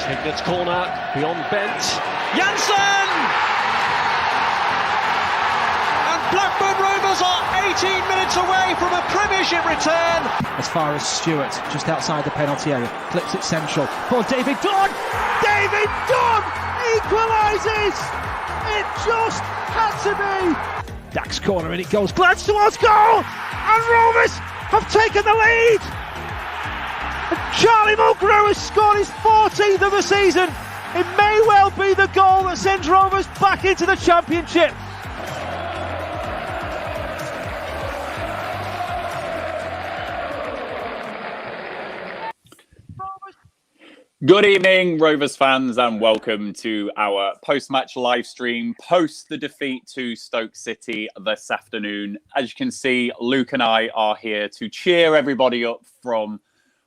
Hignett corner, beyond Bent. Janssen! And Blackburn Rovers are 18 minutes away from a Premiership return. As far as Stewart, just outside the penalty area, clips it central for David Dunn. David Dunn equalises. It just had to be. Dax corner and it goes. Glance towards goal, and Rovers have taken the lead. And Charlie Mulgrew has scored his 14th of the season. It may well be the goal that sends Rovers back into the Championship. Good evening, Rovers fans, and welcome to our post-match live stream post the defeat to Stoke City this afternoon. As you can see, Luke and I are here to cheer everybody up from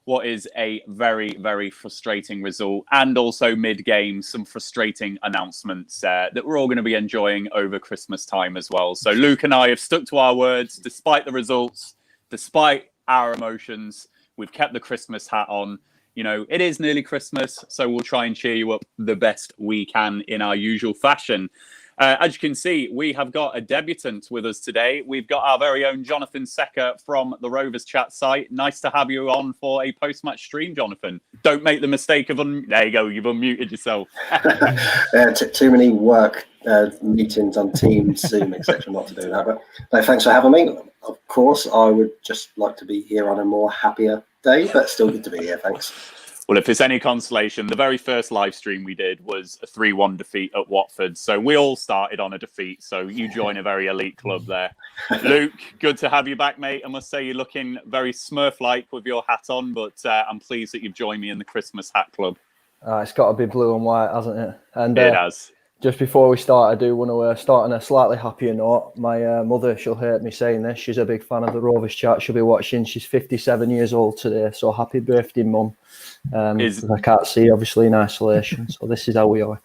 what is a very, very frustrating result, and also mid-game, some frustrating announcements that we're all going to be enjoying over Christmas time as well. So Luke and I have stuck to our words, despite the results, despite our emotions. We've kept the Christmas hat on. You know, it is nearly Christmas, so we'll try and cheer you up the best we can in our usual fashion. As you can see, we have got a debutant with us today. We've got our very own Jonathan Secker from the Rovers Chat site. Nice to have you on for a post-match stream, Jonathan. Don't make the mistake of... There you go, you've unmuted yourself. Too many work meetings on Teams, Zoom, etc. not to do that. But no, thanks for having me. Of course, I would just like to be here on a more happier day, but still good to be here. Thanks. Well, if it's any consolation, the very first live stream we did was a 3-1 defeat at Watford. So we all started on a defeat. So you join a very elite club there. Luke, good to have you back, mate. I must say you're looking very Smurf-like with your hat on, but I'm pleased that you've joined me in the Christmas hat club. It's got to be blue and white, hasn't it? And it has. Just before we start, I do want to start on a slightly happier note. My mother, she'll hate me saying this. She's a big fan of the Rovers Chat. She'll be watching. She's 57 years old today. So happy birthday, Mum. I can't see, obviously, in isolation. So this is how we are.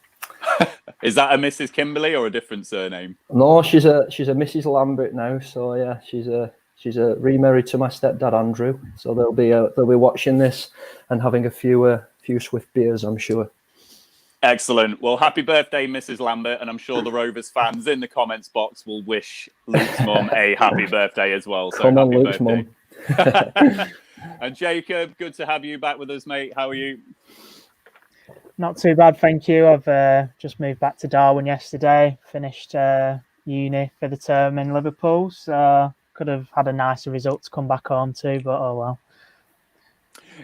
Is that a Mrs. Kimberley or a different surname? No, she's a Mrs. Lambert now. So yeah, she's remarried to my stepdad Andrew. So they'll be watching this and having a few swift beers, I'm sure. Excellent. Well, happy birthday, Mrs. Lambert, and I'm sure the Rovers fans in the comments box will wish Luke's mum a happy birthday as well. So come on, happy Luke's birthday. And Jacob, good to have you back with us, mate. How are you? Not too bad, thank you. I've just moved back to Darwin yesterday, finished uni for the term in Liverpool, so could have had a nicer result to come back home to, but oh well.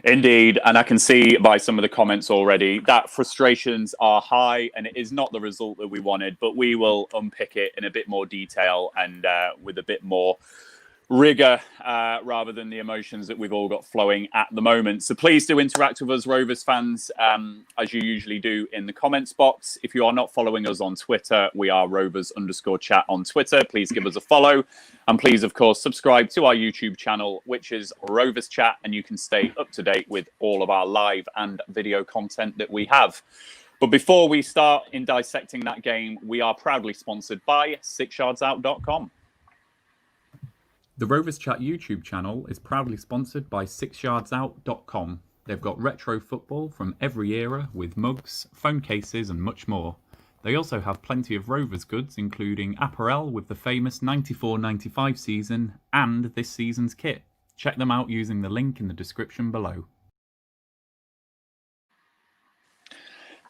Indeed, and I can see by some of the comments already that frustrations are high, and it is not the result that we wanted, but we will unpick it in a bit more detail and with a bit more rigor rather than the emotions that we've all got flowing at the moment. So please do interact with us, Rovers fans, as you usually do in the comments box. If you are not following us on Twitter, we are Rovers_chat on Twitter. Please give us a follow. And please, of course, subscribe to our YouTube channel, which is Rovers Chat, and you can stay up to date with all of our live and video content that we have. But before we start in dissecting that game, we are proudly sponsored by 6yardsout.com. The Rovers Chat YouTube channel is proudly sponsored by 6yardsout.com. They've got retro football from every era with mugs, phone cases and much more. They also have plenty of Rovers goods, including apparel with the famous 94-95 season and this season's kit. Check them out using the link in the description below.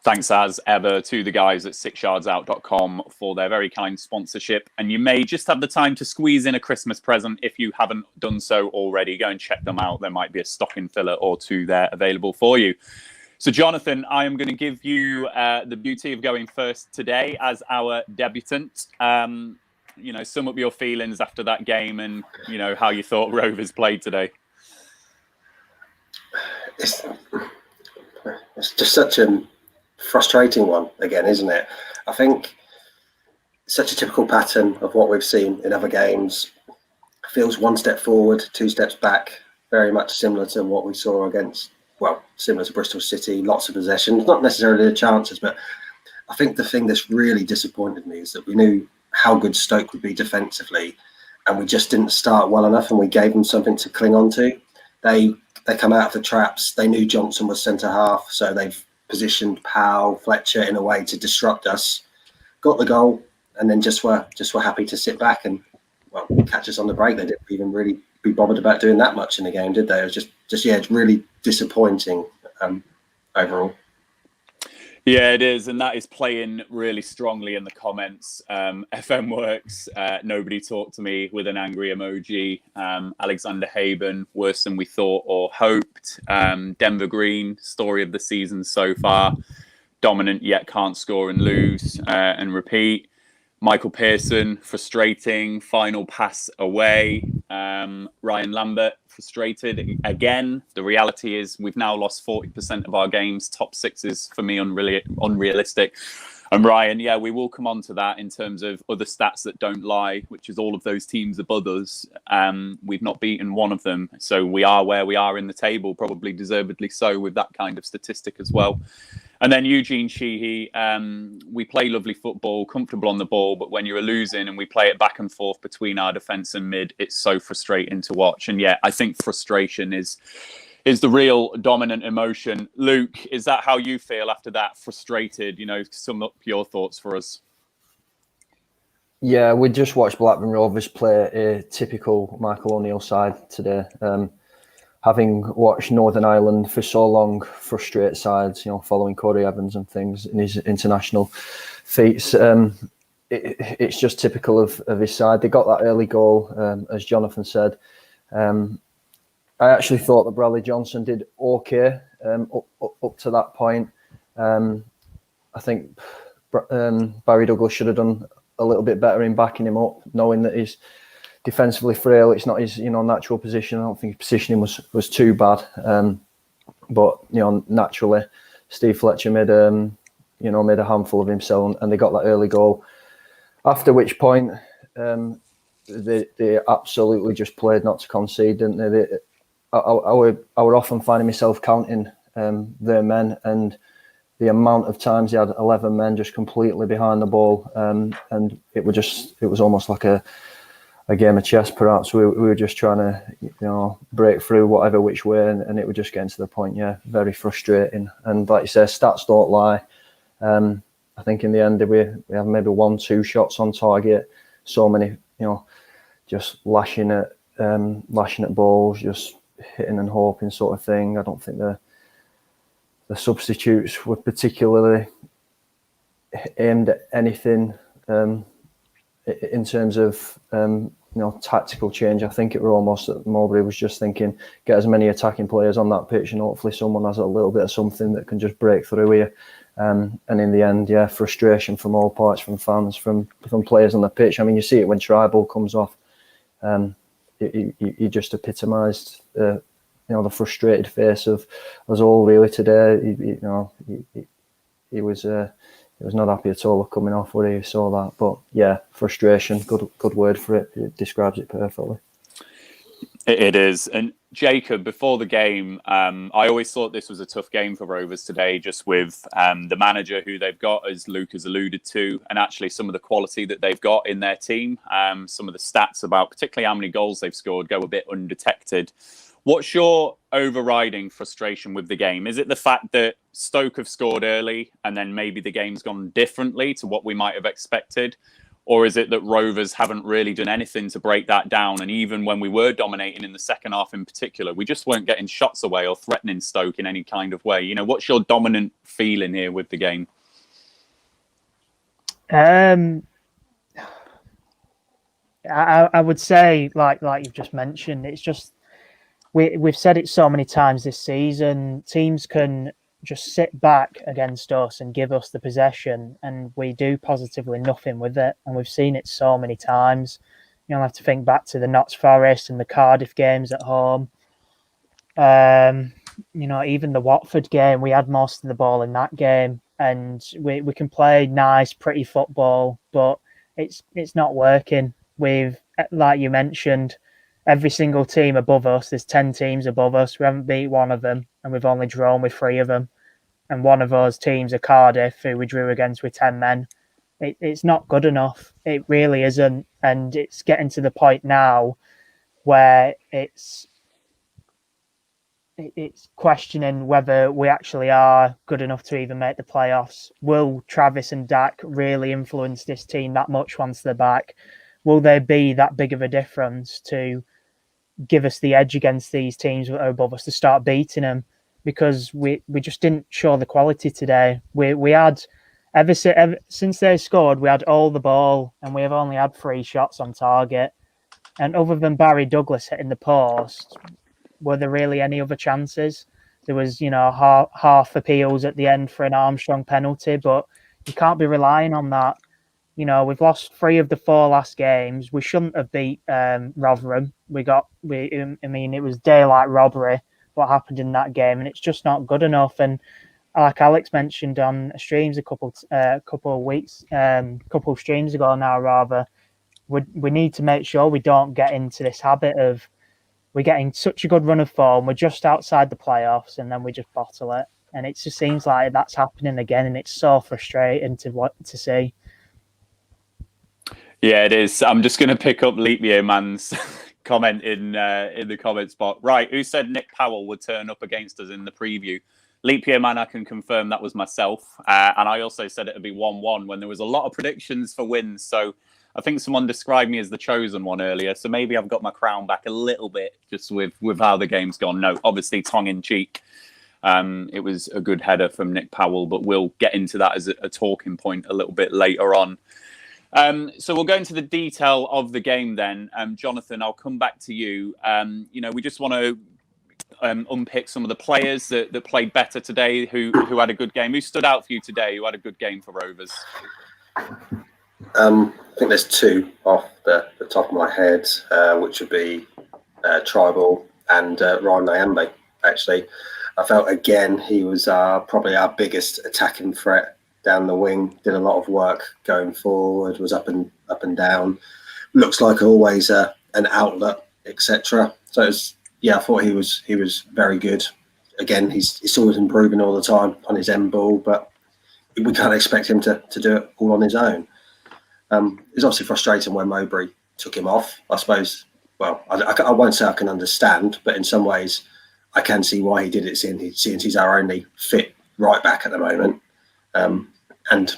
Thanks as ever to the guys at 6yardsout.com for their very kind sponsorship. And you may just have the time to squeeze in a Christmas present if you haven't done so already. Go and check them out. There might be a stocking filler or two there available for you. So, Jonathan, I am going to give you the beauty of going first today as our debutant. You know, sum up your feelings after that game and, you know, how you thought Rovers played today. It's just such a frustrating one again, isn't it? I think such a typical pattern of what we've seen in other games. Feels one step forward, two steps back, very much similar to what we saw against, well, similar to Bristol City, lots of possessions, not necessarily the chances, but I think the thing that's really disappointed me is that we knew how good Stoke would be defensively and we just didn't start well enough and we gave them something to cling on to. They come out of the traps, they knew Johnson was centre half, so they've positioned Powell, Fletcher in a way to disrupt us. Got the goal, and then just were happy to sit back and catch us on the break. They didn't even really be bothered about doing that much in the game, did they? It was just it's really disappointing overall. Yeah, it is, and that is playing really strongly in the comments. FM Works, nobody talked to me with an angry emoji. Alexander Haben, worse than we thought or hoped. Denver Green, story of the season so far. Dominant yet can't score and lose and repeat. Michael Pearson, frustrating, final pass away. Ryan Lambert, frustrated again. The reality is we've now lost 40% of our games. Top six is, for me, unrealistic. And Ryan, yeah, we will come on to that in terms of other stats that don't lie, which is all of those teams above us. We've not beaten one of them. So we are where we are in the table, probably deservedly so with that kind of statistic as well. And then Eugene Sheehy, we play lovely football, comfortable on the ball, but when you're losing and we play it back and forth between our defence and mid, it's so frustrating to watch. And yeah, I think frustration is the real dominant emotion. Luke, is that how you feel after that? Frustrated, sum up your thoughts for us. Yeah, we just watched Blackburn Rovers play a typical Michael O'Neill side today. Having watched Northern Ireland for so long frustrate sides, following Corey Evans and things in his international feats, it's just typical of his side. They got that early goal, as Jonathan said. I actually thought that Bradley Johnson did okay up to that point. I think Barry Douglas should have done a little bit better in backing him up, knowing that he's defensively frail. It's not his natural position. I don't think his positioning was too bad. But naturally, Steve Fletcher made a handful of himself, and they got that early goal. After which point, they absolutely just played not to concede, didn't they? I would often finding myself counting their men, and the amount of times they had 11 men just completely behind the ball, and it was almost like a game of chess. Perhaps we were just trying to break through whatever which way, and it was just getting to the point. Yeah, very frustrating. And like you say, stats don't lie. I think in the end we have maybe 1-2 shots on target. So many, just lashing at balls, just hitting and hoping sort of thing. I don't think the substitutes were particularly aimed at anything in terms of tactical change. I think it were almost that Mowbray was just thinking, get as many attacking players on that pitch, and hopefully someone has a little bit of something that can just break through here. And in the end, yeah, frustration from all parts, from fans, from players on the pitch. I mean, you see it when Tribal comes off. He just epitomised the frustrated face of us all really today. He was not happy at all coming off where he saw that. But yeah, frustration, good word for it. It describes it perfectly. It is. And Jacob, before the game, I always thought this was a tough game for Rovers today, just with the manager who they've got, as Luke has alluded to, and actually some of the quality that they've got in their team. Some of the stats about particularly how many goals they've scored go a bit undetected. What's your overriding frustration with the game? Is it the fact that Stoke have scored early and then maybe the game's gone differently to what we might have expected? Or is it that Rovers haven't really done anything to break that down? And even when we were dominating in the second half in particular, we just weren't getting shots away or threatening Stoke in any kind of way. What's your dominant feeling here with the game? I would say, like you've just mentioned, it's just, we've said it so many times this season, teams can just sit back against us and give us the possession, and we do positively nothing with it. And we've seen it so many times. I have to think back to the Notts Forest and the Cardiff games at home. Even the Watford game, we had most of the ball in that game, and we can play nice, pretty football, but it's not working. We've, like you mentioned, every single team above us, there's 10 teams above us. We haven't beat one of them, and we've only drawn with 3 of them. And one of those teams are Cardiff, who we drew against with 10 men. It's not good enough. It really isn't. And it's getting to the point now where it's it's questioning whether we actually are good enough to even make the playoffs. Will Travis and Dak really influence this team that much once they're back? Will they be that big of a difference to give us the edge against these teams that are above us to start beating them? Because we just didn't show the quality today. We had, ever since they scored, we had all the ball and we have only had 3 shots on target. And other than Barry Douglas hitting the post, were there really any other chances? There was, half appeals at the end for an Armstrong penalty, but you can't be relying on that. We've lost 3 of the 4 last games. We shouldn't have beat Rotherham. It was daylight robbery what happened in that game, and it's just not good enough. And like Alex mentioned on streams a couple streams ago now, rather, we need to make sure we don't get into this habit of we're getting such a good run of form, we're just outside the playoffs, and then we just bottle it. And it just seems like that's happening again, and it's so frustrating to see. Yeah, it is. I'm just going to pick up Leap Year Man's comment in the comments box. Right, who said Nick Powell would turn up against us in the preview? Leap Year Man, I can confirm that was myself. And I also said it would be 1-1 when there was a lot of predictions for wins. So I think someone described me as the chosen one earlier. So maybe I've got my crown back a little bit just with how the game's gone. No, obviously tongue in cheek. It was a good header from Nick Powell, but we'll get into that as a talking point a little bit later on. So we'll go into the detail of the game then. Jonathan, I'll come back to you. We just want to unpick some of the players that played better today, who had a good game. Who stood out for you today, who had a good game for Rovers? I think there's 2 off the top of my head, which would be Tribal and Ryan Nyambe, actually. I felt, again, he was probably our biggest attacking threat down the wing, did a lot of work going forward, was up and down. Looks like always an outlet, etc. So it was, I thought he was very good. Again, he's always improving all the time on his end ball, but we can't expect him to do it all on his own. It's obviously frustrating when Mowbray took him off. I suppose, well, I won't say I can understand, but in some ways I can see why he did it, seeing he's our only fit right back at the moment. And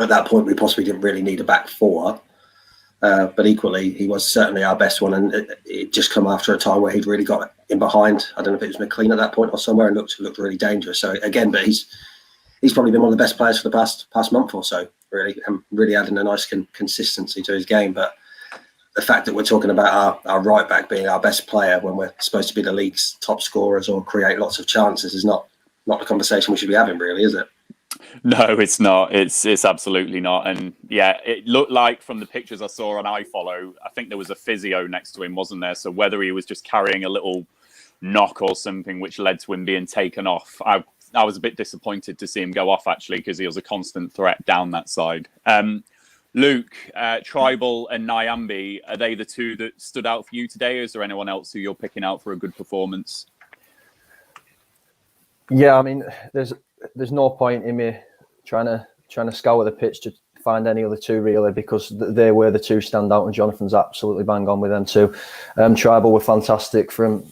at that point, we possibly didn't really need a back 4. But equally, he was certainly our best one. And it just come after a time where he'd really got in behind. I don't know if it was McLean at that point or somewhere, and looked really dangerous. So again, but he's probably been one of the best players for the past month or so, really, and really adding a nice consistency to his game. But the fact that we're talking about our right back being our best player when we're supposed to be the league's top scorers or create lots of chances is not the conversation we should be having, really, is it? No, it's not. It's absolutely not. And yeah, it looked like from the pictures I saw on iFollow, I think there was a physio next to him, wasn't there? So whether he was just carrying a little knock or something which led to him being taken off, I was a bit disappointed to see him go off, actually, because he was a constant threat down that side. Luke, Tribal and Nyambe, are they the 2 that stood out for you today? Or is there anyone else who you're picking out for a good performance? Yeah, I mean, there's no point in me trying to scour the pitch to find any other 2 really, because they were the 2 stand out, and Jonathan's absolutely bang on with them too. Tribal were fantastic from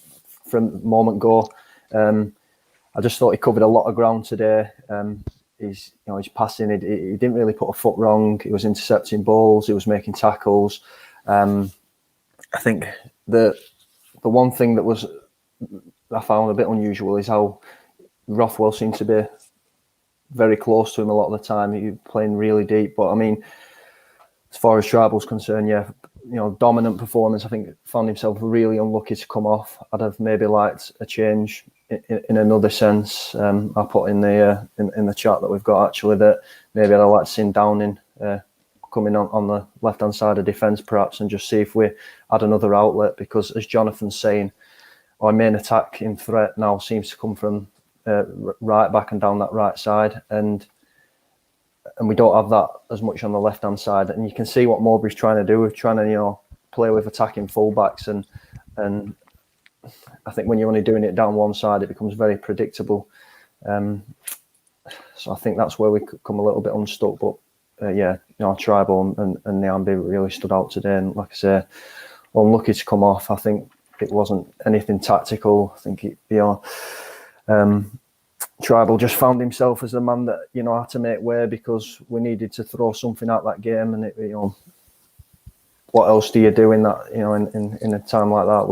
moment go. I just thought he covered a lot of ground today. His passing, he didn't really put a foot wrong. He was intercepting balls. He was making tackles. I think the one thing that I found a bit unusual is how Rothwell seemed to be very close to him a lot of the time. He was playing really deep. But I mean, as far as Tribal's concerned, dominant performance. I think found himself really unlucky to come off. I'd have maybe liked a change in another sense. I put in the chat that we've got, actually, that maybe I'd have liked to see Downing coming on the left hand side of defence perhaps, and just see if we had another outlet, because as Jonathan's saying, our main attacking threat now seems to come from right back and down that right side, and we don't have that as much on the left hand side. And you can see what Mowbray's trying to do, with trying to play with attacking fullbacks, and I think when you're only doing it down one side, it becomes very predictable. So I think that's where we come a little bit unstuck. But Tribal and Nyambe really stood out today, and like I say, unlucky to come off. I think it wasn't anything tactical. I think Tribal just found himself as the man that had to make way because we needed to throw something out that game, and what else do you do in that in a time like that?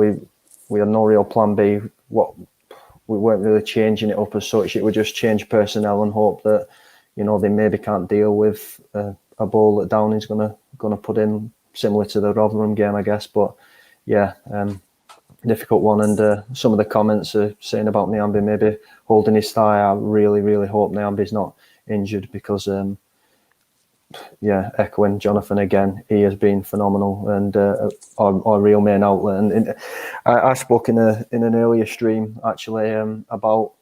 We had no real plan B. We weren't really changing it up as such. It would just change personnel and hope that they maybe can't deal with a ball that Downey's gonna put in, similar to the Rotherham game, I guess. But yeah, difficult one. And some of the comments are saying about Nyambe maybe holding his thigh. I really, really hope Nyambe's not injured because, echoing Jonathan again, he has been phenomenal and our real main outlet. And I spoke in an earlier stream actually about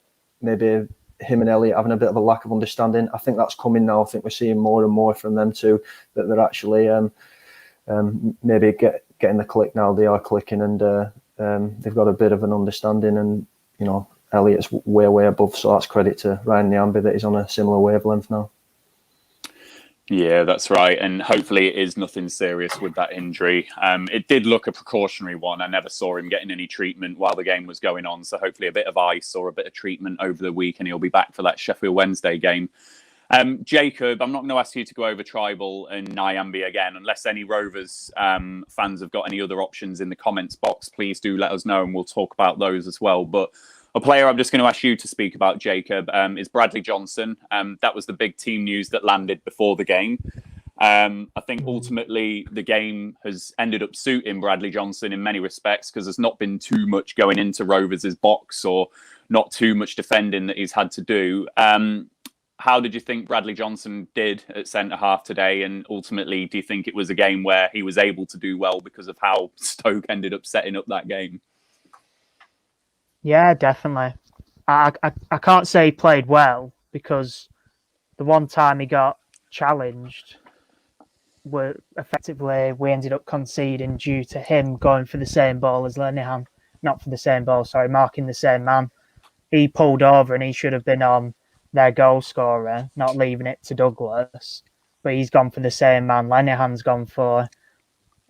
maybe him and Elliot having a bit of a lack of understanding. I think that's coming now. I think we're seeing more and more from them too, that they're actually maybe getting the click now. They are clicking, and they've got a bit of an understanding. And Elliot's way above, so that's credit to Ryan Nyambe that he's on a similar wavelength now. Yeah, that's right. And hopefully it is nothing serious with that injury. It did look a precautionary one. I never saw him getting any treatment while the game was going on. So hopefully a bit of ice or a bit of treatment over the week and he'll be back for that Sheffield Wednesday game. Jacob, I'm not going to ask you to go over Tribal and Nyambe again, unless any Rovers fans have got any other options in the comments box. Please do let us know and we'll talk about those as well. But a player I'm just going to ask you to speak about, Jacob, is Bradley Johnson. That was the big team news that landed before the game. I think ultimately the game has ended up suiting Bradley Johnson in many respects because there's not been too much going into Rovers' box or not too much defending that he's had to do. How did you think Bradley Johnson did at centre-half today? And ultimately, do you think it was a game where he was able to do well because of how Stoke ended up setting up that game? Yeah, definitely. I can't say he played well because the one time he got challenged, we ended up conceding due to him going for the same ball as Lenihan. Not for the same ball, sorry, marking the same man. He pulled over and he should have been on their goal scorer, not leaving it to Douglas. But he's gone for the same man Lenihan's gone for.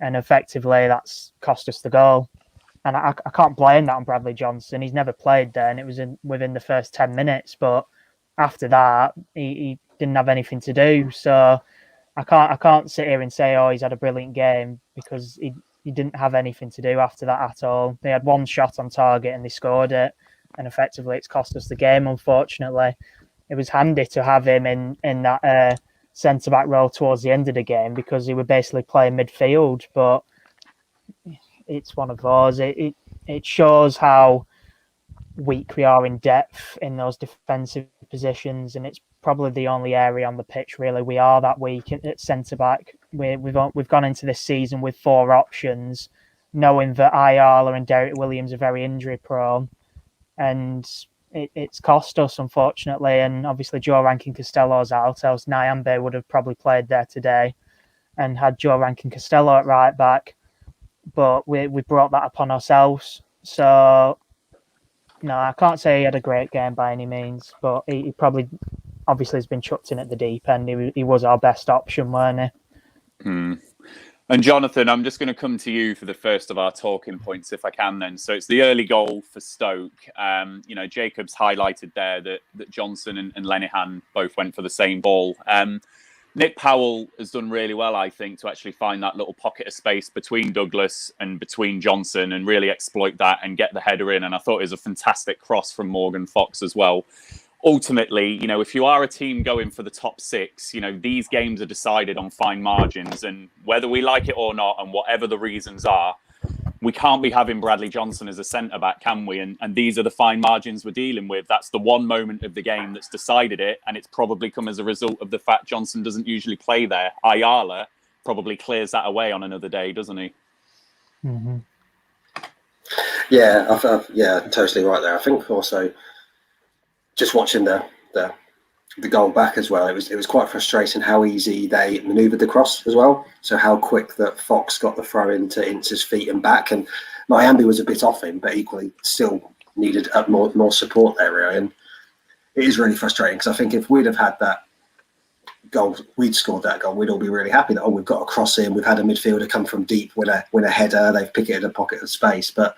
And effectively, that's cost us the goal. And I can't blame that on Bradley Johnson. He's never played there, and it was within the first 10 minutes. But after that, he didn't have anything to do. So I can't sit here and say, oh, he's had a brilliant game because he didn't have anything to do after that at all. They had one shot on target and they scored it, and effectively it's cost us the game, unfortunately. It was handy to have him in that centre-back role towards the end of the game because he would basically play midfield, but it's one of those. It shows how weak we are in depth in those defensive positions, and it's probably the only area on the pitch really we are that weak at centre back. We've gone into this season with 4 options, knowing that Ayala and Derek Williams are very injury prone, and it's cost us unfortunately. And obviously Joe Rankin Costello's out, else Nyambe would have probably played there today and had Joe Rankin Costello at right back. But we brought that upon ourselves. So, no, I can't say he had a great game by any means, but he probably obviously has been chucked in at the deep end. He was our best option, weren't he? And Jonathan, I'm just going to come to you for the first of our talking points, if I can then. So it's the early goal for Stoke. Jacob's highlighted there that Johnson and Lenihan both went for the same ball. Nick Powell has done really well, I think, to actually find that little pocket of space between Douglas and between Johnson and really exploit that and get the header in. And I thought it was a fantastic cross from Morgan Fox as well. Ultimately, if you are a team going for the top 6, these games are decided on fine margins. And whether we like it or not, and whatever the reasons are, we can't be having Bradley Johnson as a centre-back, can we? And these are the fine margins we're dealing with. That's the one moment of the game that's decided it, and it's probably come as a result of the fact Johnson doesn't usually play there. Ayala probably clears that away on another day, doesn't he? Mm-hmm. Yeah, totally right there. I think also just watching the goal back as well, it was quite frustrating how easy they manoeuvred the cross as well. So how quick that Fox got the throw into Ince's feet and back, and Nyambe was a bit off him, but equally still needed more support there, really. And it is really frustrating because I think if we'd have had that goal, we'd scored that goal, we'd all be really happy that we've got a cross in, we've had a midfielder come from deep, win a header, they've picked it in a pocket of space. But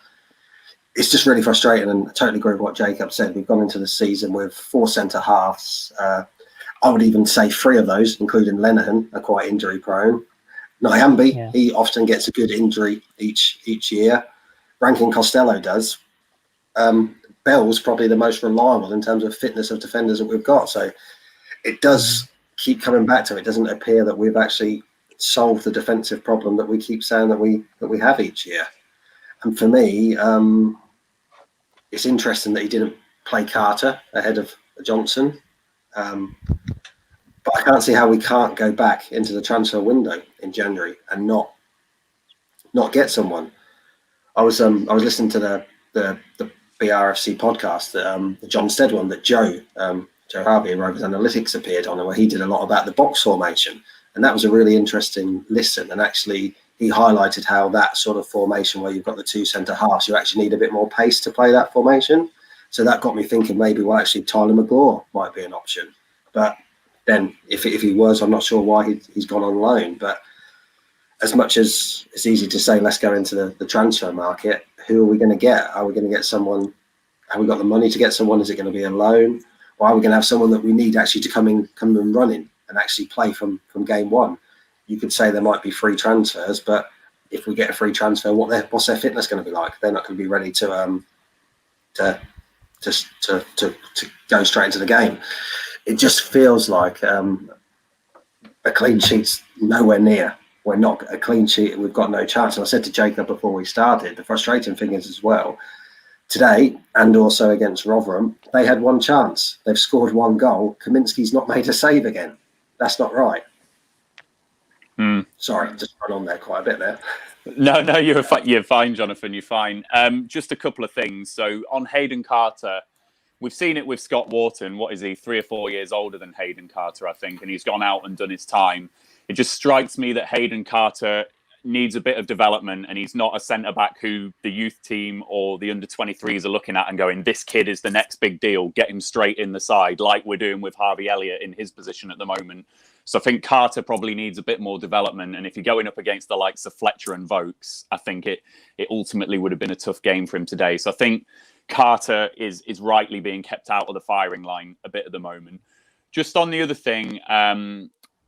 it's just really frustrating, and I totally agree with what Jacob said. We've gone into the season with 4 centre halves. I would even say 3 of those, including Lenihan, are quite injury prone. Nyambi, he often gets a good injury each year. Rankin Costello does. Bell's probably the most reliable in terms of fitness of defenders that we've got. So it does keep coming back to it. It doesn't appear that we've actually solved the defensive problem that we keep saying that we have each year. And for me, it's interesting that he didn't play Carter ahead of Johnson. But I can't see how we can't go back into the transfer window in January and not get someone. I was listening to the BRFC podcast, the John Stead one that Joe Harvey, Rovers Analytics, appeared on, and where he did a lot about the box formation, and that was a really interesting listen. And actually, he highlighted how that sort of formation, where you've got the 2 centre halves, you actually need a bit more pace to play that formation. So that got me thinking maybe, well, actually Tyler McGraw might be an option. But then if he was, I'm not sure why he's gone on loan. But as much as it's easy to say, let's go into the transfer market, who are we going to get? Are we going to get someone? Have we got the money to get someone? Is it going to be a loan? Or are we going to have someone that we need actually to come and running and actually play from game one? You could say there might be free transfers, but if we get a free transfer, what's their fitness going to be like? They're not going to be ready to go straight into the game. It just feels like a clean sheet's nowhere near. We're not a clean sheet. We've got no chance. And I said to Jacob before we started, the frustrating thing is as well, today and also against Rotherham, they had 1 chance. They've scored 1 goal. Kaminsky's not made a save again. That's not right. Sorry, just run on there quite a bit there. No, you're fine, Jonathan. You're fine. Just a couple of things. So on Hayden Carter, we've seen it with Scott Wharton. What is he? 3 or 4 years older than Hayden Carter, I think, and he's gone out and done his time. It just strikes me that Hayden Carter needs a bit of development, and he's not a centre-back who the youth team or the under-23s are looking at and going, this kid is the next big deal, get him straight in the side, like we're doing with Harvey Elliott in his position at the moment. So I think Carter probably needs a bit more development, and if you're going up against the likes of Fletcher and Vokes, I think it ultimately would have been a tough game for him today. So I think Carter is rightly being kept out of the firing line a bit at the moment. Just on the other thing,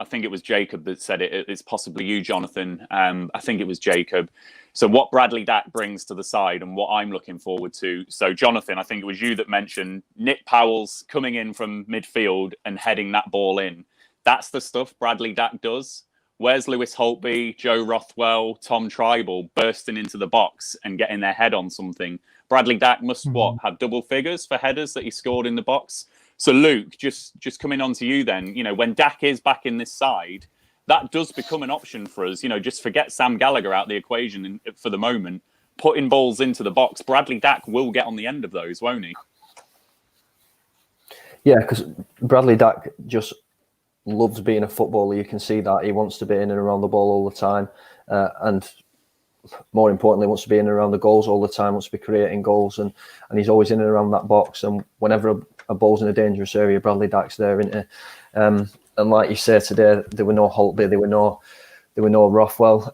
I think it was Jacob that said it. It's possibly you, Jonathan. I think it was Jacob. So what Bradley Dack brings to the side and what I'm looking forward to. So Jonathan, I think it was you that mentioned Nick Powell's coming in from midfield and heading that ball in. That's the stuff Bradley Dack does. Where's Lewis Holtby, Joe Rothwell, Tom Tribal bursting into the box and getting their head on something? Bradley Dack must have double figures for headers that he scored in the box. So Luke, just coming on to you then, when Dack is back in this side, that does become an option for us. Just forget Sam Gallagher out the equation for the moment. Putting balls into the box, Bradley Dack will get on the end of those, won't he? Yeah, because Bradley Dack just loves being a footballer. You can see that he wants to be in and around the ball all the time, and more importantly, wants to be in and around the goals all the time. Wants to be creating goals, and he's always in and around that box. And whenever a ball's in a dangerous area, Bradley Dack's there, isn't it? And like you say today, there were no Holtby, there were no Rothwell.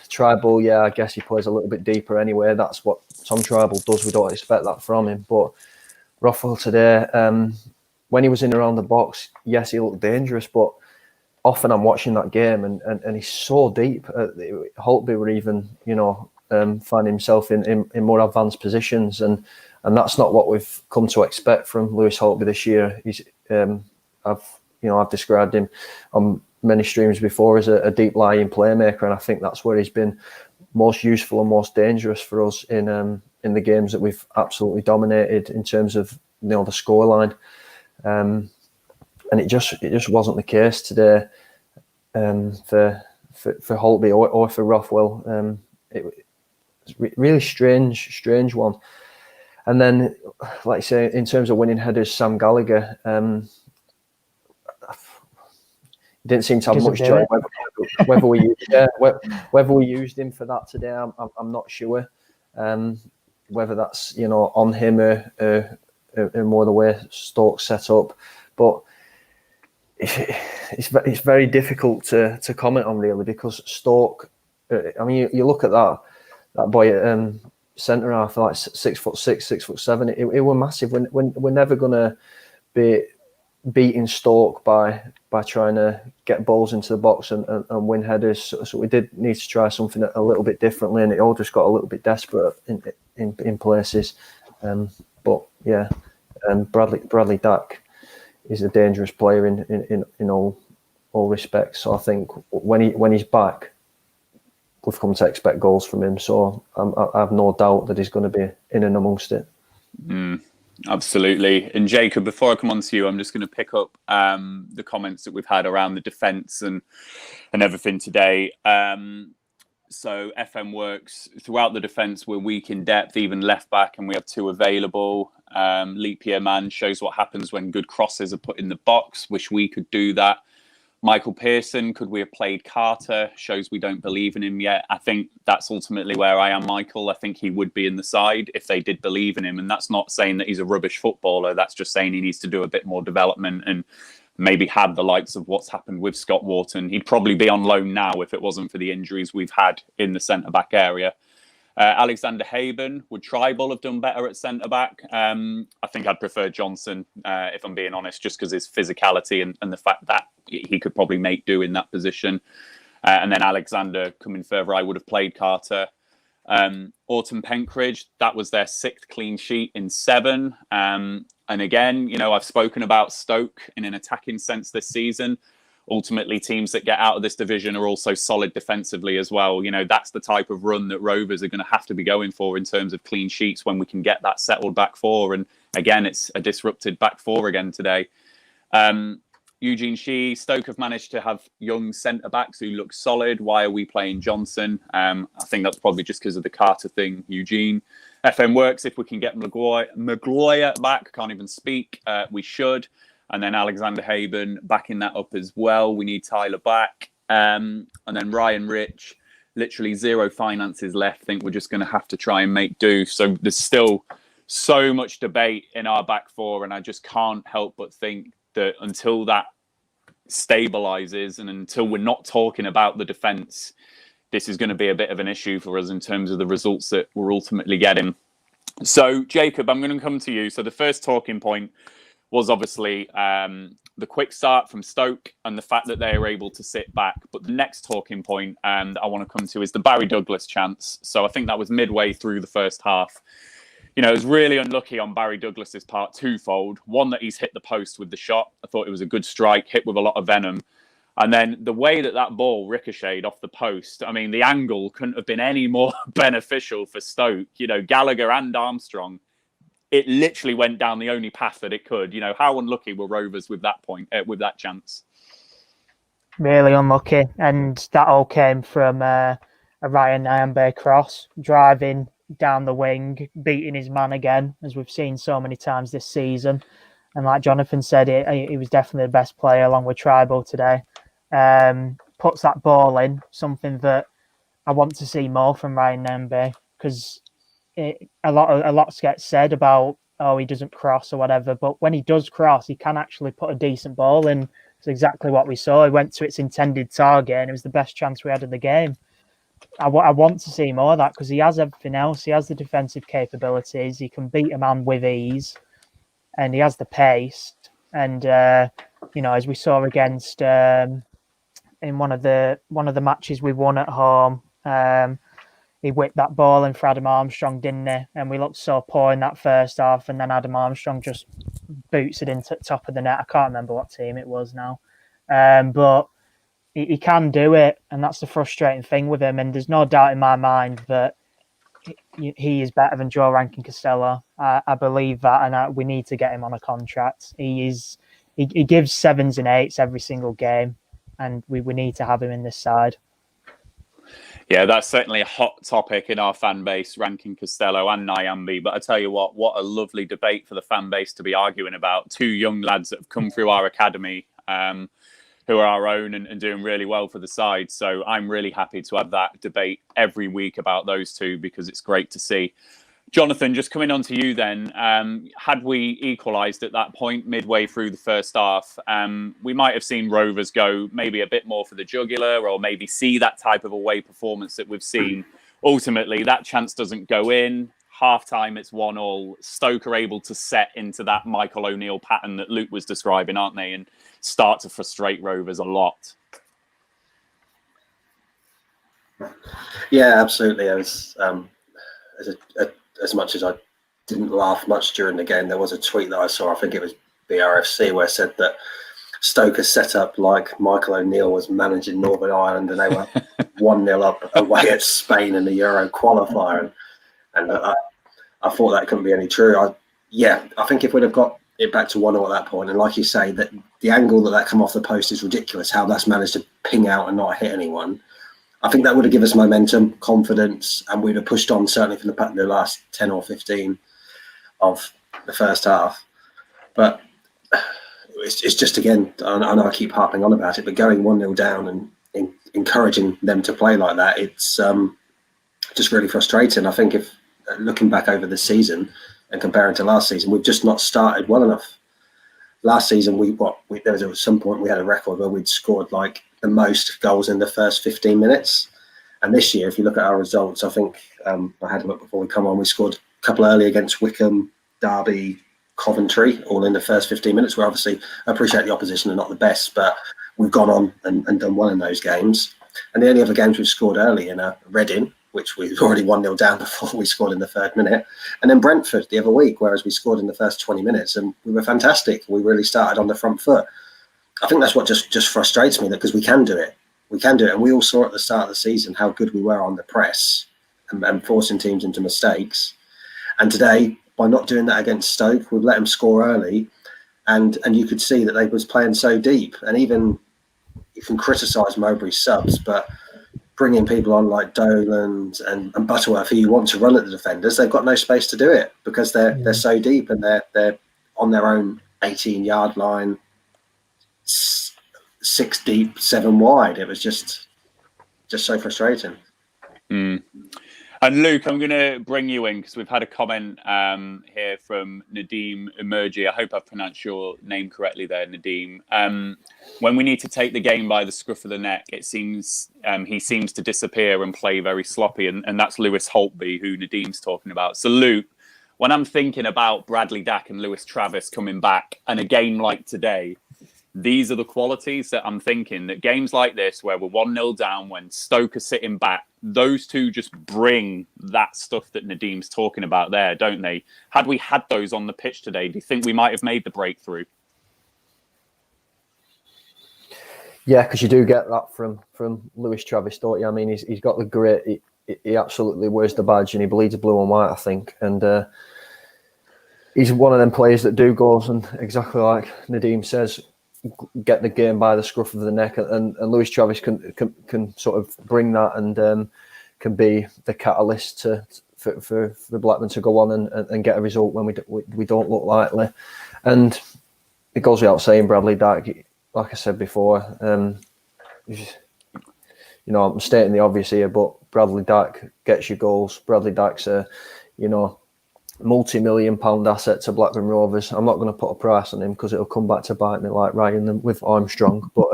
Tribal, yeah, I guess he plays a little bit deeper anyway. That's what Tom Tribal does. We don't expect that from him. But Rothwell today, when he was in around the box, yes, he looked dangerous, but often I'm watching that game and he's so deep. Holtby were even, find himself in more advanced positions, and that's not what we've come to expect from Lewis Holtby this year. He's, I've described him on many streams before as a deep lying playmaker, and I think that's where he's been most useful and most dangerous for us in the games that we've absolutely dominated in terms of the scoreline. And it just wasn't the case today for Holtby or for Rothwell. It's really strange one. And then, like I say, in terms of winning headers, Sam Gallagher, didn't seem to have much joy. Whether we used him for that today, I'm not sure. Whether that's on him or more the way Stoke set up, but it's very difficult to comment on really, because Stoke. I mean, you look at that boy centre half, like 6'6", 6'7". It were massive. We're never gonna be beating Stoke by trying to get balls into the box and win headers. So we did need to try something a little bit differently, and it all just got a little bit desperate in places. But yeah, Bradley Dack is a dangerous player in all respects. So I think when he's back, we've come to expect goals from him. So I have no doubt that he's going to be in and amongst it. Absolutely. And Jacob, before I come on to you, I'm just going to pick up the comments that we've had around the defence and everything today. So FM Works, throughout the defence, we're weak in depth, even left back, and we have 2 available. Leap Year Man shows what happens when good crosses are put in the box. Wish we could do that. Michael Pearson, could we have played Carter? Shows we don't believe in him yet. I think that's ultimately where I am, Michael. I think he would be in the side if they did believe in him. And that's not saying that he's a rubbish footballer. That's just saying he needs to do a bit more development and maybe have the likes of what's happened with Scott Wharton. He'd probably be on loan now if it wasn't for the injuries we've had in the centre-back area. Alexander Haben, would Tribal have done better at centre-back? I think I'd prefer Johnson, if I'm being honest, just because his physicality and the fact that he could probably make do in that position. And then Alexander coming further, I would have played Carter. Autumn Penkridge, that was their 6th clean sheet in 7. And again, you know, I've spoken about Stoke in an attacking sense this season. Ultimately, teams that get out of this division are also solid defensively as well. You know, that's the type of run that Rovers are going to have to be going for in terms of clean sheets when we can get that settled back 4. And again, it's a disrupted back 4 again today. Eugene Shee, Stoke have managed to have young centre-backs who look solid. Why are we playing Johnson? I think that's probably just because of the Carter thing, Eugene. FM Works, if we can get Maguire back, can't even speak, we should. And then Alexander Haben backing that up as well. We need Tyler back. And then Ryan Rich, literally 0 finances left. I think we're just going to have to try and make do. So there's still so much debate in our back 4. And I just can't help but think that until that stabilises and until we're not talking about the defence, this is going to be a bit of an issue for us in terms of the results that we're ultimately getting. So, Jacob, I'm going to come to you. So the first talking point was obviously the quick start from Stoke and the fact that they are able to sit back. But the next talking point that I want to come to is the Barry Douglas chance. So I think that was midway through the first half. You know, it was really unlucky on Barry Douglas's part twofold. One, that he's hit the post with the shot. I thought it was a good strike, hit with a lot of venom. And then the way that that ball ricocheted off the post, I mean, the angle couldn't have been any more beneficial for Stoke. You know, Gallagher and Armstrong, it literally went down the only path that it could. You know, how unlucky were Rovers with that point, with that chance? Really unlucky. And that all came from a Ryan Nyambe cross, driving down the wing, beating his man again, as we've seen so many times this season. And like Jonathan said, he was definitely the best player along with Tribal today. Puts that ball in, something that I want to see more from Ryan Nyambe, because a lot gets said about, oh, he doesn't cross or whatever, but when he does cross, he can actually put a decent ball in. It's exactly what we saw. He went to its intended target, and it was the best chance we had in the game. I want to see more of that, because he has everything else. He has the defensive capabilities. He can beat a man with ease, and he has the pace. And you know, as we saw against in one of the matches we won at home, he whipped that ball in for Adam Armstrong, didn't he? And we looked so poor in that first half, and then Adam Armstrong just boots it into the top of the net. I can't remember what team it was now, but he can do it, and that's the frustrating thing with him. And there's no doubt in my mind that he is better than Joe Rankin Costello. I believe that, and we need to get him on a contract. He gives 7s and 8s every single game, and we need to have him in this side. Yeah, that's certainly a hot topic in our fan base, Rankin Costello and Nyambe. But I tell you what a lovely debate for the fan base to be arguing about. 2 young lads that have come through our academy, who are our own and doing really well for the side. So I'm really happy to have that debate every week about those 2, because it's great to see. Jonathan, just coming on to you then, had we equalised at that point midway through the first half, we might have seen Rovers go maybe a bit more for the jugular, or maybe see that type of away performance that we've seen ultimately that chance doesn't go in. Half time, it's 1-1. Stoke are able to set into that Michael O'Neill pattern that Luke was describing, aren't they? And start to frustrate Rovers a lot. Yeah, absolutely. I was, as much as I didn't laugh much during the game, there was a tweet that I saw, I think it was BRFC, where it said that Stoke has set up like Michael O'Neill was managing Northern Ireland and they were 1-0 up away at Spain in the Euro qualifier. And I thought that couldn't be any true. I think if we'd have got it back to 1-0 at that point, and like you say, that the angle that come off the post is ridiculous, how that's managed to ping out and not hit anyone. I think that would have given us momentum, confidence, and we'd have pushed on certainly for the last 10 or 15 of the first half. But it's just, again, I know I keep harping on about it, but going 1-0 down and encouraging them to play like that, it's just really frustrating. I think if looking back over the season and comparing to last season, we've just not started well enough. Last season, there was at some point we had a record where we'd scored like the most goals in the first 15 minutes. And this year, if you look at our results, I think I had a look before we come on, we scored a couple early against Wickham, Derby, Coventry, all in the first 15 minutes. Where obviously I appreciate the opposition are not the best, but we've gone on and done well in those games. And the only other games we've scored early in Reading, which we've already 1-0 down before we scored in the third minute. And then Brentford the other week, whereas we scored in the first 20 minutes and we were fantastic. We really started on the front foot. I think that's what just frustrates me, because we can do it. We can do it. And we all saw at the start of the season how good we were on the press and forcing teams into mistakes. And today, by not doing that against Stoke, we've let them score early. And you could see that they was playing so deep. And even you can criticise Mowbray's subs, but bringing people on like Dolan and Butterworth, who you want to run at the defenders, they've got no space to do it because they're so deep and they're on their own 18-yard line, 6 deep, 7 wide. It was just so frustrating. And Luke, I'm going to bring you in because we've had a comment here from Nadeem Emerji. I hope I've pronounced your name correctly there, Nadeem. When we need to take the game by the scruff of the neck, it seems he seems to disappear and play very sloppy. And that's Lewis Holtby, who Nadeem's talking about. So, Luke, when I'm thinking about Bradley Dack and Lewis Travis coming back and a game like today, these are the qualities that I'm thinking, that games like this where we're 1-0 down, when Stoke are sitting back, those two just bring that stuff that Nadeem's talking about there, don't they? Had we had those on the pitch today, do you think we might have made the breakthrough? Yeah, because you do get that from Lewis Travis, don't you? I mean, he's got the grit. He absolutely wears the badge and he bleeds blue and white, I think. And he's one of them players that do goals and, exactly like Nadeem says, get the game by the scruff of the neck, and Lewis Travis can sort of bring that and can be the catalyst for Blackburn to go on and get a result when we don't look likely. And it goes without saying, Bradley Dack, like I said before, I'm stating the obvious here, but Bradley Dack gets you goals. Bradley Dack's a multi-million-pound asset to Blackburn Rovers. I'm not going to put a price on him because it'll come back to bite me like Ryan with Armstrong, but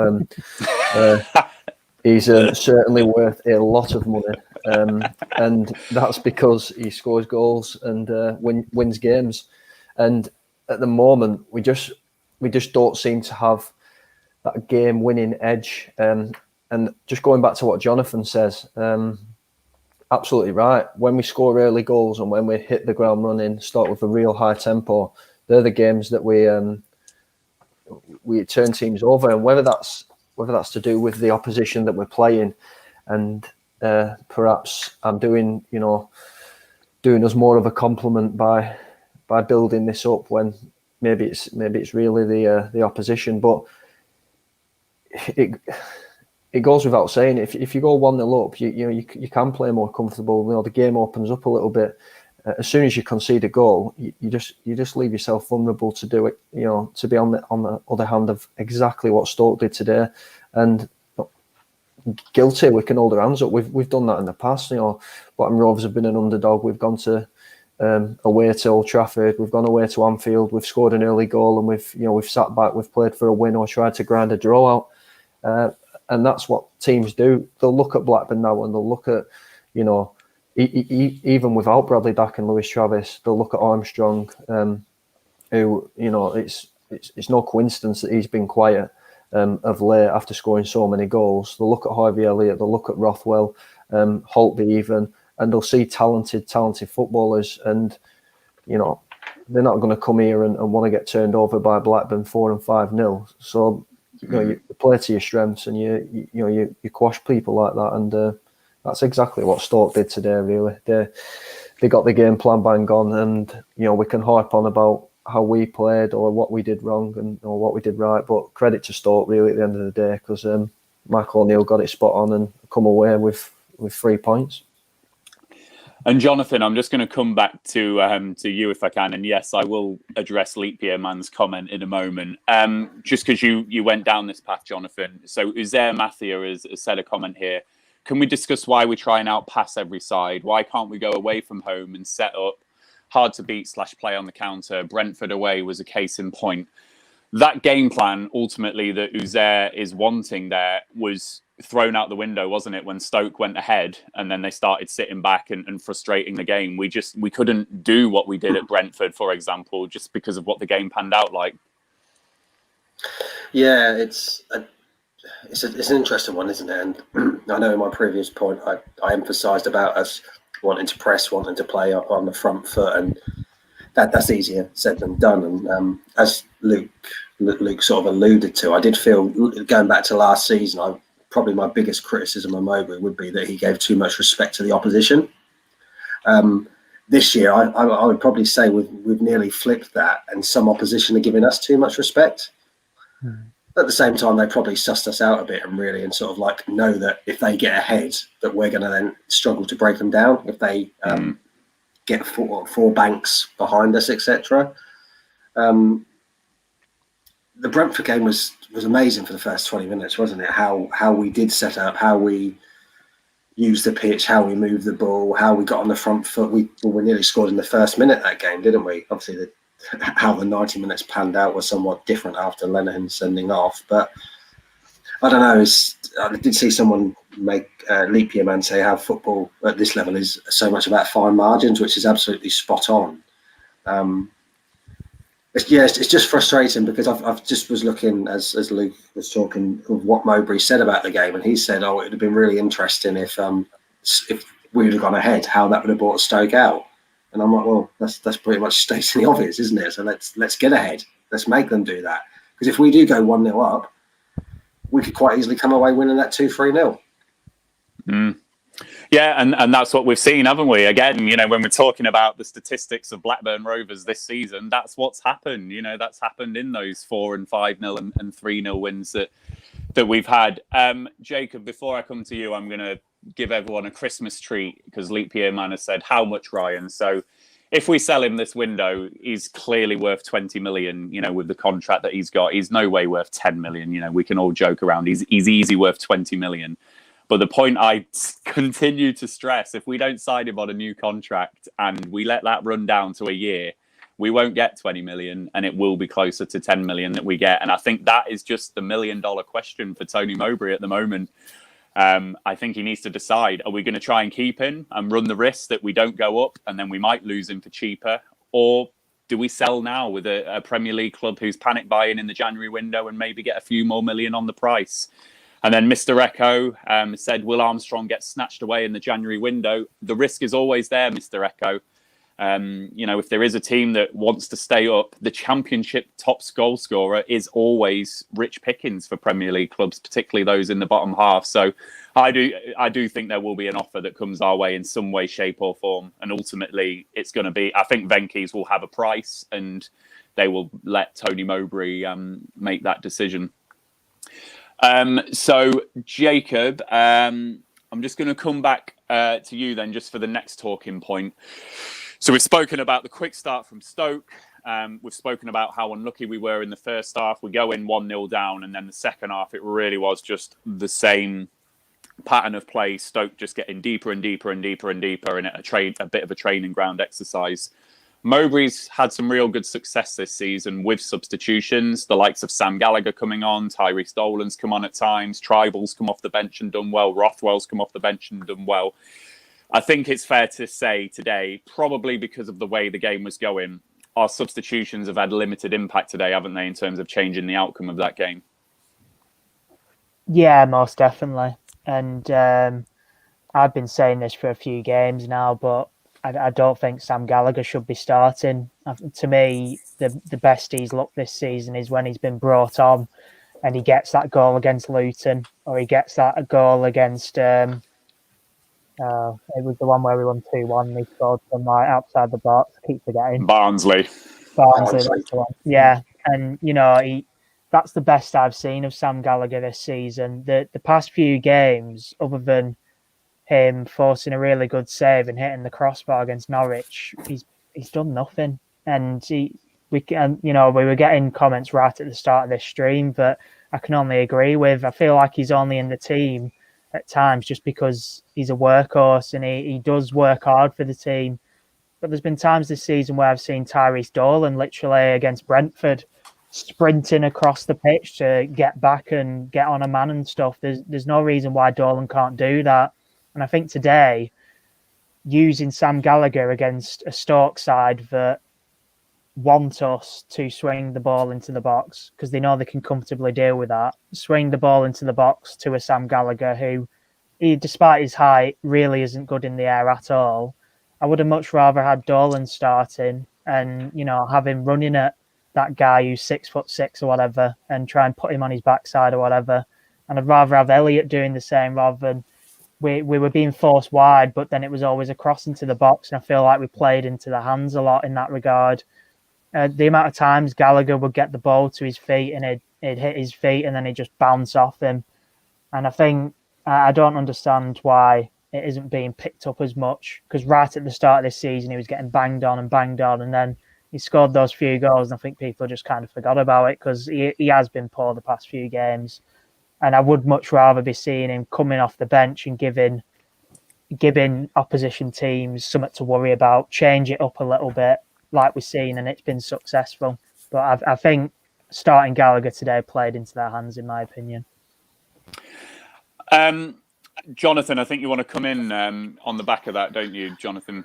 he's certainly worth a lot of money, and that's because he scores goals and wins games. And at the moment, we just don't seem to have that game-winning edge. And just going back to what Jonathan says, absolutely right. When we score early goals and when we hit the ground running, start with a real high tempo, they're the games that we turn teams over. And whether that's to do with the opposition that we're playing, and perhaps I'm doing us more of a compliment by building this up when maybe it's really the opposition, but it goes without saying, if you go 1-0 up, you can play more comfortable. The game opens up a little bit. As soon as you concede a goal, you just leave yourself vulnerable to do it. To be on the other hand of exactly what Stoke did today, and guilty. We can hold our hands up. We've done that in the past. Blackburn Rovers have been an underdog. We've gone to away to Old Trafford. We've gone away to Anfield. We've scored an early goal, and we've sat back. We've played for a win or tried to grind a draw out. And that's what teams do. They'll look at Blackburn now and they'll look at, even without Bradley Dack and Lewis Travis, they'll look at Armstrong, who, you know, it's no coincidence that he's been quiet of late after scoring so many goals. They'll look at Harvey Elliott, they'll look at Rothwell, Holtby even, and they'll see talented footballers, and, you know, they're not going to come here and want to get turned over by Blackburn 4 and 5-0. So, you know, you play to your strengths, and you quash people like that, and that's exactly what Stoke did today. Really, they got the game plan bang on, and, you know, we can harp on about how we played or what we did wrong or what we did right, but credit to Stoke really at the end of the day, because Michael O'Neill got it spot on and come away with 3 points. And Jonathan, I'm just going to come back to you if I can. And yes, I will address Leap Year Man's comment in a moment. Just because you went down this path, Jonathan. So Uzair Mathia has said a comment here. Can we discuss why we try and outpass every side? Why can't we go away from home and set up hard to beat / play on the counter? Brentford away was a case in point. That game plan, ultimately, that Uzair is wanting there was thrown out the window, wasn't it, when Stoke went ahead and then they started sitting back and frustrating the game. We couldn't do what we did at Brentford, for example, just because of what the game panned out like. Yeah, it's an interesting one, isn't it? And I know in my previous point I emphasised about us wanting to press, wanting to play up on the front foot, and that's easier said than done. And as Luke sort of alluded to, I did feel, going back to last season, probably my biggest criticism of Mowbray would be that he gave too much respect to the opposition. This year, I would probably say we've nearly flipped that, and some opposition are giving us too much respect. At the same time, they probably sussed us out a bit and sort of like know that if they get ahead, that we're going to then struggle to break them down if they get four banks behind us, etc. The Brentford game was amazing for the first 20 minutes, wasn't it? How we did set up, how we used the pitch, how we moved the ball, how we got on the front foot. We nearly scored in the first minute that game, didn't we? Obviously, how the 90 minutes panned out was somewhat different after Lenihan sending off. But I don't know. I did see someone make Leap Year Man say how football at this level is so much about fine margins, which is absolutely spot on. It's just frustrating because I've just was looking as Luke was talking of what Mowbray said about the game, and he said, "Oh, it would have been really interesting if we would have gone ahead, how that would have brought Stoke out." And I'm like, well, that's pretty much stating the obvious, isn't it? So let's get ahead, let's make them do that, because if we do go 1-0 up, we could quite easily come away winning that 2-3-0. Yeah, and that's what we've seen, haven't we? Again, when we're talking about the statistics of Blackburn Rovers this season, that's what's happened. That's happened in those 4 and 5-0 and 3-0 wins that we've had. Jacob, before I come to you, I'm going to give everyone a Christmas treat because Leap Year Man has said how much, Ryan. So if we sell him this window, he's clearly worth 20 million, with the contract that he's got. He's no way worth 10 million. We can all joke around. He's easy worth 20 million. But the point I continue to stress, if we don't sign him on a new contract and we let that run down to a year, we won't get 20 million and it will be closer to 10 million that we get. And I think that is just the $1 million question for Tony Mowbray at the moment. I think he needs to decide, are we going to try and keep him and run the risk that we don't go up and then we might lose him for cheaper? Or do we sell now with a Premier League club who's panic buying in the January window and maybe get a few more million on the price? And then Mr. Echo said, will Armstrong get snatched away in the January window? The risk is always there, Mr. Echo. If there is a team that wants to stay up, the Championship top goal scorer is always rich pickings for Premier League clubs, particularly those in the bottom half. So I do think there will be an offer that comes our way in some way, shape or form. And ultimately, it's going to be, I think Venky's will have a price and they will let Tony Mowbray make that decision. So Jacob, I'm just going to come back to you then just for the next talking point. So we've spoken about the quick start from Stoke. We've spoken about how unlucky we were in the first half. We go in 1-0 down, and then the second half, it really was just the same pattern of play. Stoke just getting deeper and deeper and deeper and deeper, and a bit of a training ground exercise. Mowbray's had some real good success this season with substitutions. The likes of Sam Gallagher coming on, Tyrese Dolan's come on at times, Tribal's come off the bench and done well, Rothwell's come off the bench and done well. I think it's fair to say today, probably because of the way the game was going, our substitutions have had limited impact today, haven't they, in terms of changing the outcome of that game? Yeah, most definitely. And I've been saying this for a few games now, but I don't think Sam Gallagher should be starting. To me, the best he's looked this season is when he's been brought on and he gets that goal against Luton, or he gets that goal against it was the one where we won 2-1. He scored from like outside the box. I keep forgetting. Barnsley. That's the one. Yeah, and that's the best I've seen of Sam Gallagher this season. The past few games, other than him forcing a really good save and hitting the crossbar against Norwich, he's done nothing. And we were getting comments right at the start of this stream that I can only agree with. I feel like he's only in the team at times just because he's a workhorse and he does work hard for the team. But there's been times this season where I've seen Tyrese Dolan literally against Brentford sprinting across the pitch to get back and get on a man and stuff. There's no reason why Dolan can't do that. And I think today, using Sam Gallagher against a Stoke side that want us to swing the ball into the box because they know they can comfortably deal with that, swing the ball into the box to a Sam Gallagher who, despite his height, really isn't good in the air at all. I would have much rather had Dolan starting and, have him running at that guy who's 6'6" or whatever and try and put him on his backside or whatever. And I'd rather have Elliott doing the same rather than we were being forced wide, but then it was always a cross into the box. And I feel like we played into the hands a lot in that regard. The amount of times Gallagher would get the ball to his feet and it'd hit his feet and then he'd just bounce off him. And I think I don't understand why it isn't being picked up as much, because right at the start of this season, he was getting banged on, and then he scored those few goals, and I think people just kind of forgot about it because he has been poor the past few games. And I would much rather be seeing him coming off the bench and giving opposition teams something to worry about, change it up a little bit like we've seen, and it's been successful. But I think starting Gallagher today played into their hands, in my opinion. Jonathan, I think you want to come in on the back of that, don't you, Jonathan?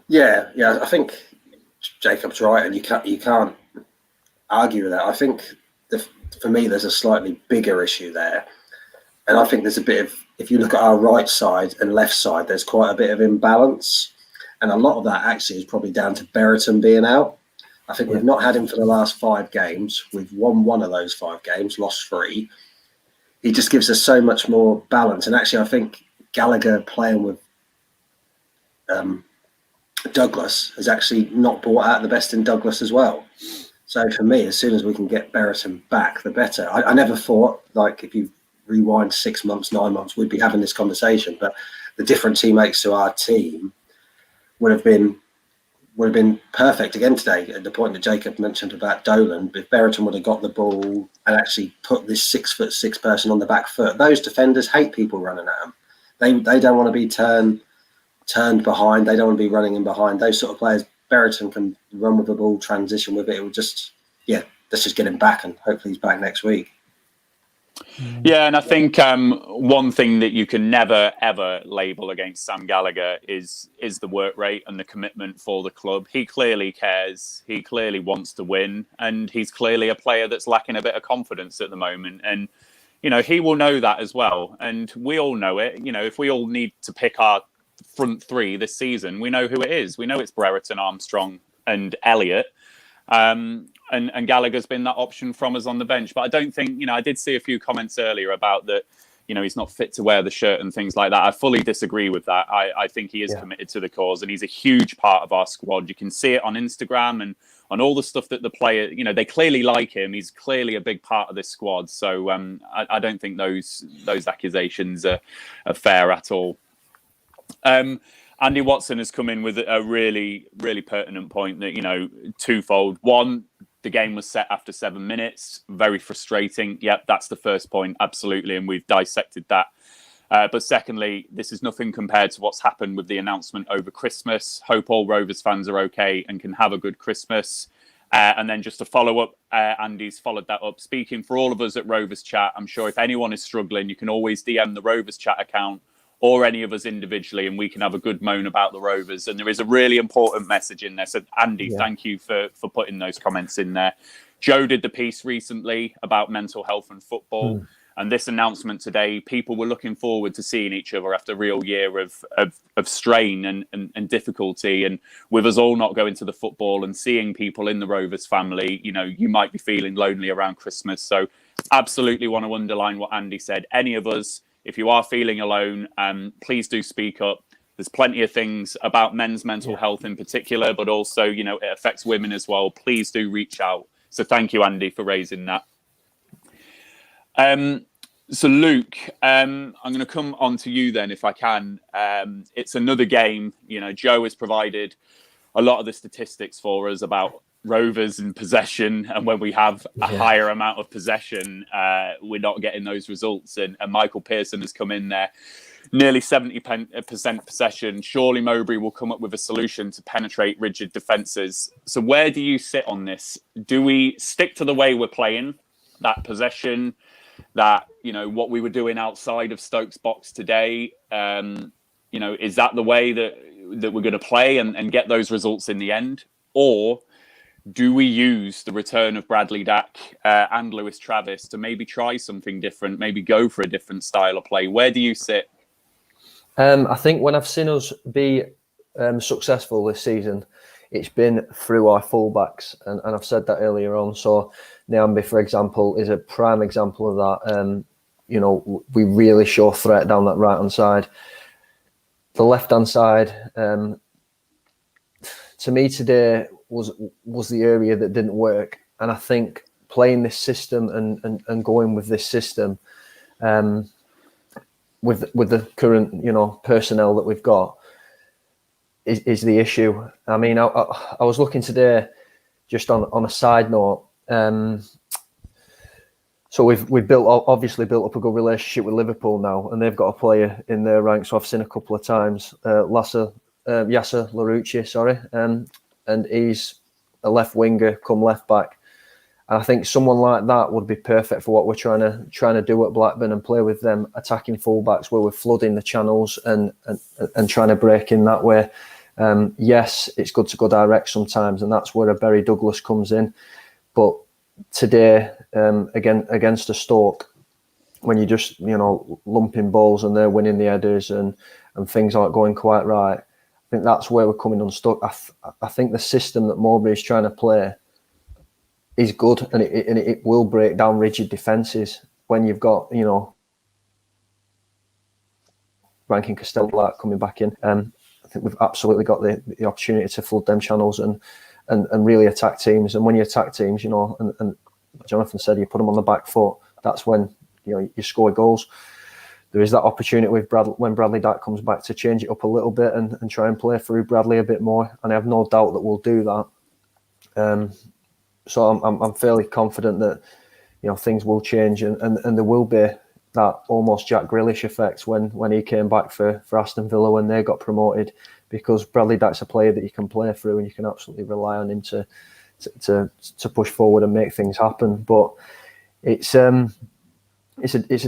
Yeah. I think Jacob's right, and you can't argue with that. I think for me, there's a slightly bigger issue there, and I think there's a bit of, if you look at our right side and left side, there's quite a bit of imbalance, and a lot of that actually is probably down to Brereton being out. I think we've not had him for the last 5 games. We've won 1 of those 5 games, lost 3. He just gives us so much more balance. And actually, I think Gallagher playing with Douglas has actually not brought out the best in Douglas as well. So for me, as soon as we can get Brereton back, the better. I never thought, like, if you rewind 6 months, 9 months, we'd be having this conversation. But the different teammates to our team would have been perfect again today. At the point that Jacob mentioned about Dolan, if Brereton would have got the ball and actually put this 6'6" person on the back foot, those defenders hate people running at them. They don't want to be turned behind. They don't want to be running in behind. Those sort of players, Brereton can run with the ball, transition with it. It will just, let's just get him back, and hopefully he's back next week. Yeah, and I think one thing that you can never, ever label against Sam Gallagher is the work rate and the commitment for the club. He clearly cares. He clearly wants to win. And he's clearly a player that's lacking a bit of confidence at the moment. And, he will know that as well. And we all know it. If we all need to pick our front 3 this season, we know who it is. We know it's Brereton, Armstrong and Elliott. And Gallagher's been that option from us on the bench. But I don't think, I did see a few comments earlier about that, he's not fit to wear the shirt and things like that. I fully disagree with that. I think he is committed to the cause, and he's a huge part of our squad. You can see it on Instagram and on all the stuff that the player, they clearly like him. He's clearly a big part of this squad. So I don't think those accusations are fair at all. Andy Watson has come in with a really, really pertinent point that, twofold. One, the game was set after 7 minutes. Very frustrating. Yep, that's the first point. Absolutely. And we've dissected that. But secondly, this is nothing compared to what's happened with the announcement over Christmas. Hope all Rovers fans are okay and can have a good Christmas. And then just to follow up, Andy's followed that up. Speaking for all of us at Rovers Chat, I'm sure if anyone is struggling, you can always DM the Rovers Chat account or any of us individually, and we can have a good moan about the Rovers. And there is a really important message in there. So, Andy, thank you for putting those comments in there. Joe did the piece recently about mental health and football. And this announcement today, people were looking forward to seeing each other after a real year of strain and difficulty. And with us all not going to the football and seeing people in the Rovers family, you know, you might be feeling lonely around Christmas. So absolutely want to underline what Andy said. Any of us, if you are feeling alone, please do speak up. There's plenty of things about men's mental health in particular, but also, you know, it affects women as well. Please do reach out. So thank you, Andy, for raising that. So Luke, I'm going to come on to you then, if I can. It's another game. You know, Joe has provided a lot of the statistics for us about Rovers and possession, and when we have a higher amount of possession, we're not getting those results. And Michael Pearson has come in there, nearly 70% possession. Surely Mowbray will come up with a solution to penetrate rigid defences. So where do you sit on this? Do we stick to the way we're playing, that possession, that, you know, what we were doing outside of Stoke's box today? You know, is that the way that we're going to play and get those results in the end? Or do we use the return of Bradley Dack and Lewis Travis to maybe try something different, maybe go for a different style of play? Where do you sit? I think when I've seen us be successful this season, it's been through our fullbacks, and I've said that earlier on. So Nyambe, for example, is a prime example of that. You know, we really show threat down that right-hand side. The left-hand side, to me today, was the area that didn't work. And I think playing this system and going with this system, with the current, you know, personnel that we've got, is the issue. I mean, I was looking today, just on a side note. So we've obviously built up a good relationship with Liverpool now, and they've got a player in their ranks who I've seen a couple of times, Yasser Larouci, and he's a left winger come left back. And I think someone like that would be perfect for what we're trying to do at Blackburn, and play with them attacking fullbacks where we're flooding the channels and trying to break in that way. Yes, it's good to go direct sometimes, and that's where a Barry Douglas comes in. But today, again against a Stoke, when you just, you know, lumping balls and they're winning the headers and things aren't going quite right, I think that's where we're coming unstuck. I think the system that Mowbray is trying to play is good, and it will break down rigid defences when you've got, you know, Rankin Costello coming back in. I think we've absolutely got the opportunity to flood them channels and really attack teams. And when you attack teams, you know, and Jonathan said, you put them on the back foot, that's when, you know, you score goals. There is that opportunity with when Bradley Dack comes back to change it up a little bit and try and play through Bradley a bit more. And I have no doubt that we'll do that. So I'm fairly confident that, you know, things will change and there will be that almost Jack Grealish effect when he came back for Aston Villa when they got promoted, because Bradley Dack's a player that you can play through and you can absolutely rely on him to push forward and make things happen. But it's a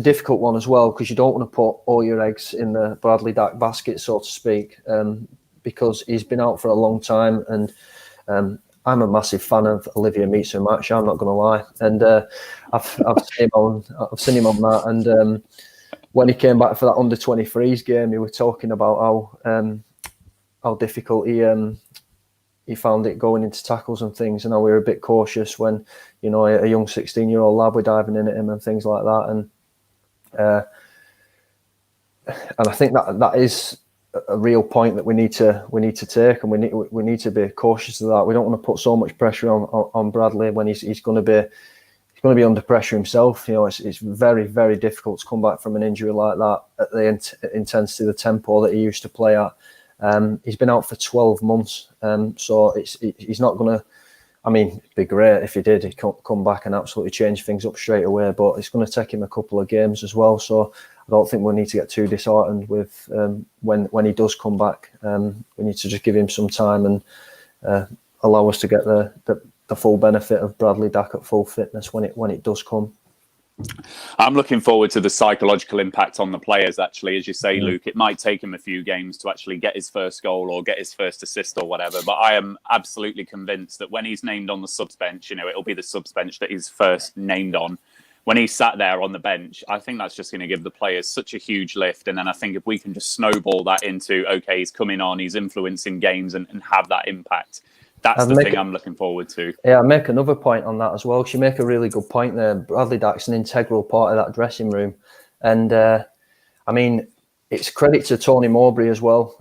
difficult one as well, because you don't want to put all your eggs in the Bradley Dack basket, so to speak, because he's been out for a long time, and I'm a massive fan of Olivier Mitsu-Match, I'm not going to lie, and I've seen him on that. And when he came back for that under-23s game, he was talking about how difficult he found it going into tackles and things, and how we were a bit cautious when, you know, a young 16-year-old lad were diving in at him and things like that. And I think that is a real point that we need to take, and we need to be cautious of that. We don't want to put so much pressure on Bradley when he's going to be under pressure himself. You know, it's very, very difficult to come back from an injury like that at the intensity, the tempo that he used to play at. He's been out for 12 months, so he's not going to. I mean, it'd be great if he did. He'd come back and absolutely change things up straight away, but it's going to take him a couple of games as well. So I don't think we need to get too disheartened with when he does come back. We need to just give him some time and allow us to get the full benefit of Bradley Dack at full fitness when it does come. I'm looking forward to the psychological impact on the players, actually. As you say, Luke, it might take him a few games to actually get his first goal or get his first assist or whatever. But I am absolutely convinced that when he's named on the subs bench, it'll be the subs bench that he's first named on. When he's sat there on the bench, I think that's just going to give the players such a huge lift. And then I think if we can just snowball that into, okay, he's coming on, he's influencing games and have that impact. That's the thing I'm looking forward to. Yeah, I'll make another point on that as well. You make a really good point there. Bradley Dack's an integral part of that dressing room. And, I mean, it's credit to Tony Mowbray as well.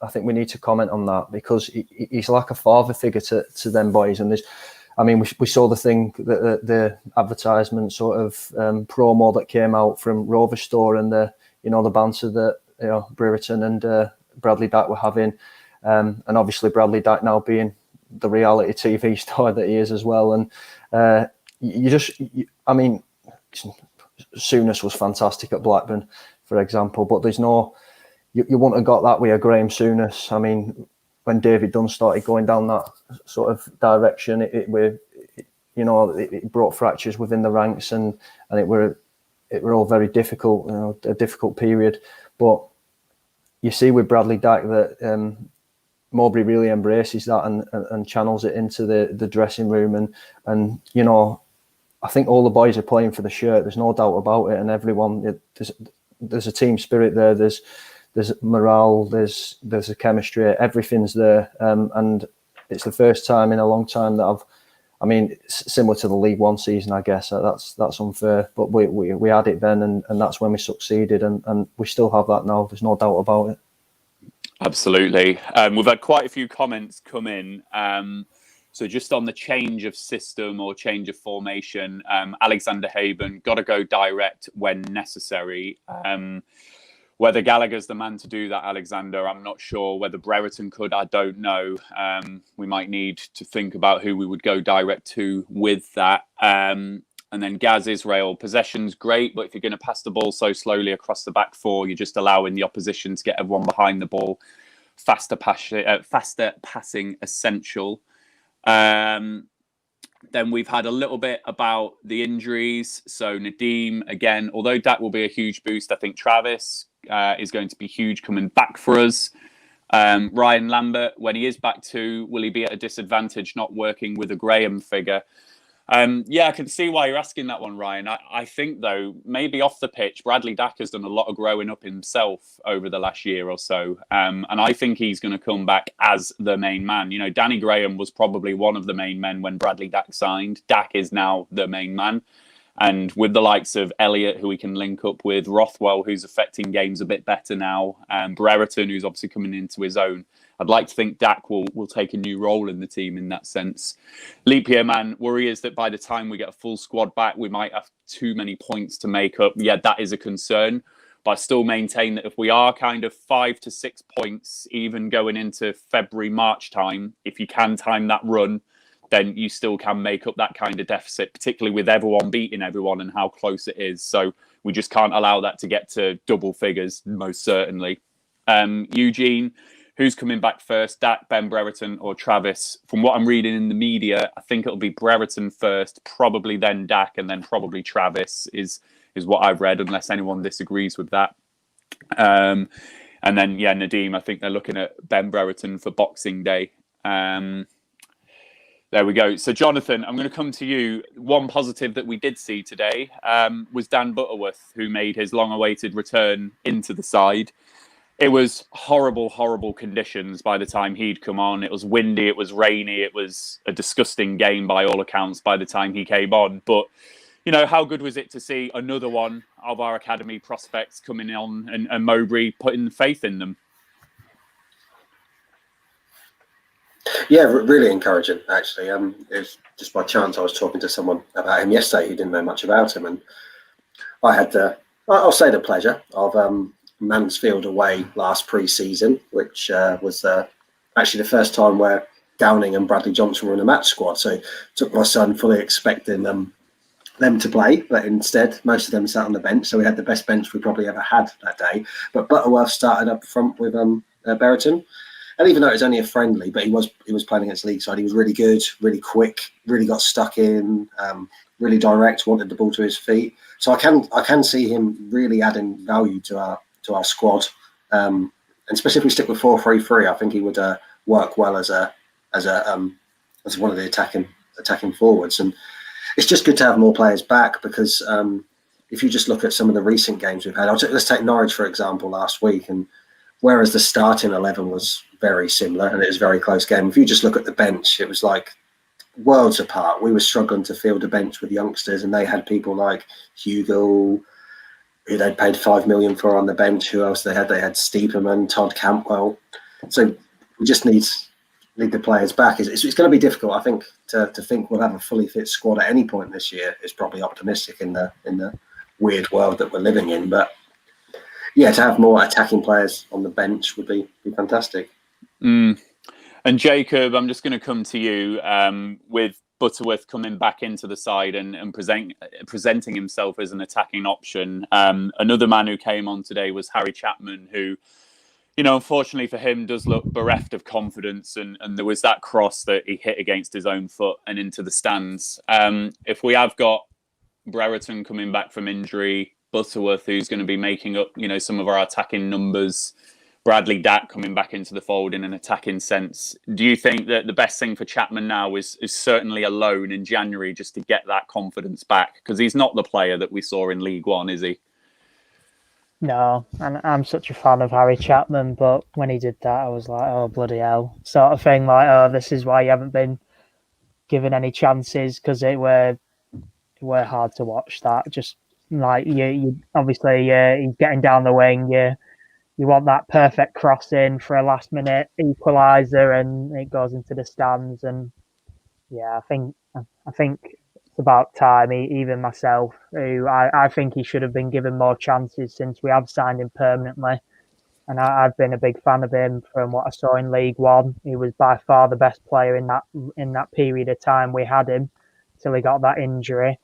I think we need to comment on that because he's like a father figure to them boys. And there's, I mean, we saw the thing, the advertisement sort of promo that came out from Rovers Store and the banter that, Brereton and Bradley Dack were having. And obviously Bradley Dack now being the reality TV star that he is as well. And I mean, Souness was fantastic at Blackburn, for example, but there's no, you wouldn't have got that with a Graham Souness. I mean, when David Dunn started going down that sort of direction, it brought fractures within the ranks and it were all very difficult, a difficult period. But you see with Bradley Dack that Mowbray really embraces that and channels it into the dressing room and I think all the boys are playing for the shirt. There's no doubt about it, and everyone there's a team spirit there. There's morale. There's a chemistry. Everything's there, and it's the first time in a long time that I mean, similar to the League One season, I guess that's unfair, but we had it then, and that's when we succeeded, and we still have that now. There's no doubt about it. Absolutely. We've had quite a few comments come in. So just on the change of system or change of formation, Alexander Haben, got to go direct when necessary. Whether Gallagher's the man to do that, Alexander, I'm not sure. Whether Brereton could, I don't know. We might need to think about who we would go direct to with that. And then Gaz Israel, possession's great, but if you're going to pass the ball so slowly across the back four, you're just allowing the opposition to get everyone behind the ball. Faster passing essential. Then we've had a little bit about the injuries. So Nadeem, again, although that will be a huge boost, I think Travis is going to be huge coming back for us. Ryan Lambert, when he is back too, will he be at a disadvantage not working with a Graham figure? Yeah, I can see why you're asking that one, Ryan. I think, though, maybe off the pitch, Bradley Dack has done a lot of growing up himself over the last year or so. And I think he's going to come back as the main man. Danny Graham was probably one of the main men when Bradley Dack signed. Dack is now the main man. And with the likes of Elliott, who we can link up with, Rothwell, who's affecting games a bit better now, and Brereton, who's obviously coming into his own, I'd like to think Dack will take a new role in the team in that sense. Leap year man, worry is that by the time we get a full squad back, we might have too many points to make up. Yeah, that is a concern. But I still maintain that if we are kind of 5 to 6 points, even going into February, March time, if you can time that run, then you still can make up that kind of deficit, particularly with everyone beating everyone and how close it is. So we just can't allow that to get to double figures, most certainly. Eugene, who's coming back first, Dack, Ben Brereton or Travis? From what I'm reading in the media, I think it'll be Brereton first, probably then Dack, and then probably Travis is what I've read, unless anyone disagrees with that. And then, yeah, Nadeem, I think they're looking at Ben Brereton for Boxing Day. There we go. So, Jonathan, I'm going to come to you. One positive that we did see today was Dan Butterworth, who made his long-awaited return into the side. It was horrible, horrible conditions by the time he'd come on. It was windy, it was rainy, it was a disgusting game by all accounts by the time he came on. But, how good was it to see another one of our academy prospects coming on and Mowbray putting faith in them? Yeah, really encouraging, actually. It was just by chance I was talking to someone about him yesterday who didn't know much about him. And I had I'll say the pleasure of Mansfield away last pre-season, which was actually the first time where Downing and Bradley Johnson were in the match squad. So took my son fully expecting them to play, but instead most of them sat on the bench. So we had the best bench we probably ever had that day. But Butterworth started up front with Brereton. And even though it was only a friendly, but he was playing against league side, he was really good, really quick, really got stuck in, really direct, wanted the ball to his feet. So I can see him really adding value to our squad, and especially if we stick with 4-3-3, I think he would work well as one of the attacking forwards. And it's just good to have more players back, because if you just look at some of the recent games we've had, let's take Norwich for example last week, and whereas the starting 11 was very similar and it was a very close game, if you just look at the bench, it was like worlds apart. We were struggling to field a bench with youngsters, and they had people like Hugo, who they'd paid $5 million for on the bench. Who else they had? They had Steeperman, Todd Campbell. So we just need the players back. It's going to be difficult, I think, to think we'll have a fully fit squad at any point this year. Is probably optimistic in the weird world that we're living in. But yeah, to have more attacking players on the bench would be fantastic. And Jacob, I'm just going to come to you with Butterworth coming back into the side and presenting himself as an attacking option. Another man who came on today was Harry Chapman, who, you know, unfortunately for him, does look bereft of confidence. And there was that cross that he hit against his own foot and into the stands. If we have got Brereton coming back from injury, Butterworth, who's going to be making up, you know, some of our attacking numbers, Bradley Dack coming back into the fold in an attacking sense, do you think that the best thing for Chapman now is certainly a loan in January, just to get that confidence back? Because he's not the player that we saw in League One, is he? No, and I'm such a fan of Harry Chapman, but when he did that, I was like, oh, bloody hell, sort of thing. Like, oh, this is why you haven't been given any chances, because it were hard to watch that. Just like you obviously, he's getting down the wing, you want that perfect cross in for a last minute equaliser, and it goes into the stands. And yeah, I think it's about time. Even myself, who I think he should have been given more chances since we have signed him permanently. And I've been a big fan of him from what I saw in League One. He was by far the best player in that period of time we had him till he got that injury.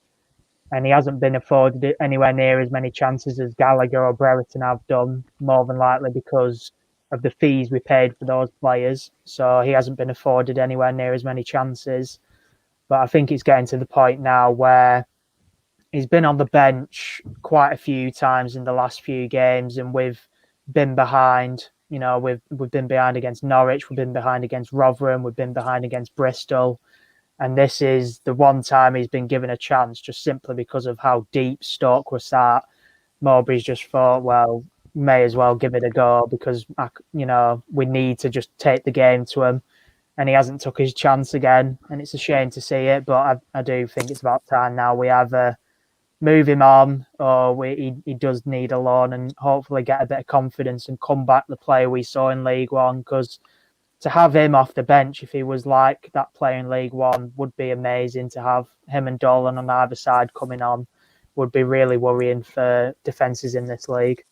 And he hasn't been afforded anywhere near as many chances as Gallagher or Brereton have done, more than likely because of the fees we paid for those players. So he hasn't been afforded anywhere near as many chances. But I think it's getting to the point now where he's been on the bench quite a few times in the last few games, and we've been behind. You know, we've been behind against Norwich, we've been behind against Rotherham, we've been behind against Bristol. And this is the one time he's been given a chance, just simply because of how deep Stoke were sat. Mowbray's just thought, well, may as well give it a go, because, you know, we need to just take the game to him. And he hasn't took his chance again. And it's a shame to see it, but I do think it's about time now we either move him on, or he does need a loan and hopefully get a bit of confidence and come back the player we saw in League One. Because to have him off the bench, if he was like that player in League One, would be amazing. To have him and Dolan on either side coming on would be really worrying for defences in this league.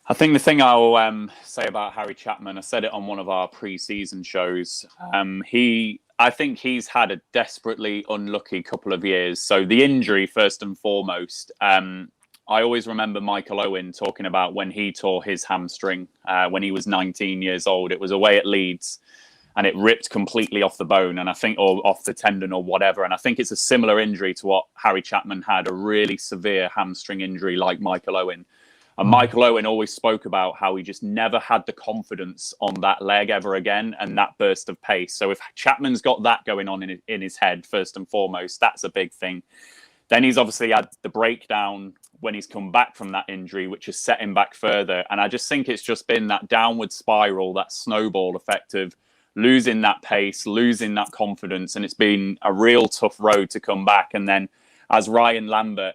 I think the thing I'll say about Harry Chapman, I said it on one of our pre-season shows, I think he's had a desperately unlucky couple of years. So the injury, first and foremost, I always remember Michael Owen talking about when he tore his hamstring when he was 19 years old. It was away at Leeds and it ripped completely off the bone, and I think, or off the tendon or whatever. And I think it's a similar injury to what Harry Chapman had, a really severe hamstring injury like Michael Owen. And Michael Owen always spoke about how he just never had the confidence on that leg ever again, and that burst of pace. So if Chapman's got that going on in his head, first and foremost, that's a big thing. Then he's obviously had the breakdown when he's come back from that injury, which has set him back further. And I just think it's just been that downward spiral, that snowball effect of losing that pace, losing that confidence. And it's been a real tough road to come back. And then, as Ryan Lambert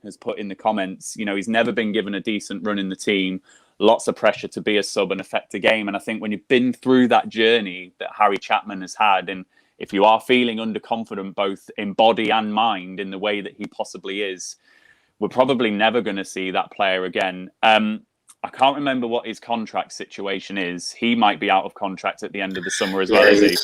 has put in the comments, you know, he's never been given a decent run in the team. Lots of pressure to be a sub and affect a game. And I think when you've been through that journey that Harry Chapman has had, and if you are feeling underconfident both in body and mind in the way that he possibly is, we're probably never going to see that player again. I can't remember what his contract situation is. He might be out of contract at the end of the summer as well, is he?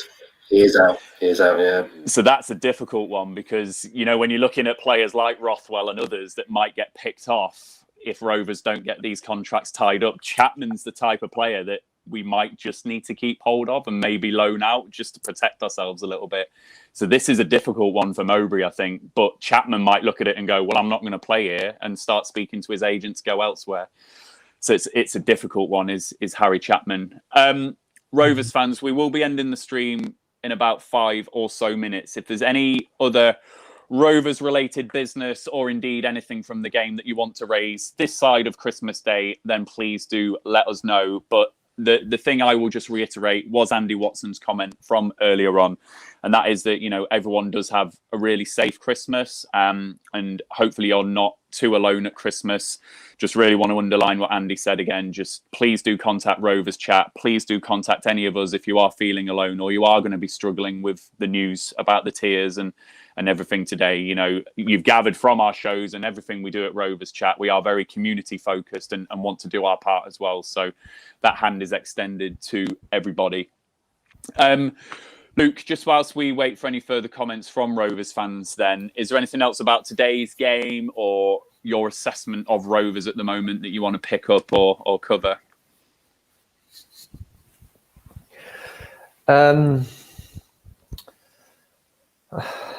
He is out. He is out, yeah. So that's a difficult one because, you know, when you're looking at players like Rothwell and others that might get picked off if Rovers don't get these contracts tied up, Chapman's the type of player that we might just need to keep hold of and maybe loan out just to protect ourselves a little bit. So this is a difficult one for Mowbray, I think. But Chapman might look at it and go, well, I'm not going to play here, and start speaking to his agents, go elsewhere. So it's a difficult one, is Harry Chapman. Rovers fans, we will be ending the stream in about 5 or so minutes. If there's any other Rovers related business, or indeed anything from the game that you want to raise this side of Christmas Day, then please do let us know. But the thing I will just reiterate was Andy Watson's comment from earlier on, and that is that, you know, everyone does have a really safe Christmas, and hopefully you're not too alone at Christmas. Just really want to underline what Andy said again. Just please do contact Rovers Chat. Please do contact any of us if you are feeling alone, or you are going to be struggling with the news about the tiers and everything today. You know, you've gathered from our shows and everything we do at Rovers Chat. We are very community focused and want to do our part as well. So that hand is extended to everybody. Luke, just whilst we wait for any further comments from Rovers fans, then, is there anything else about today's game or your assessment of Rovers at the moment that you want to pick up or cover?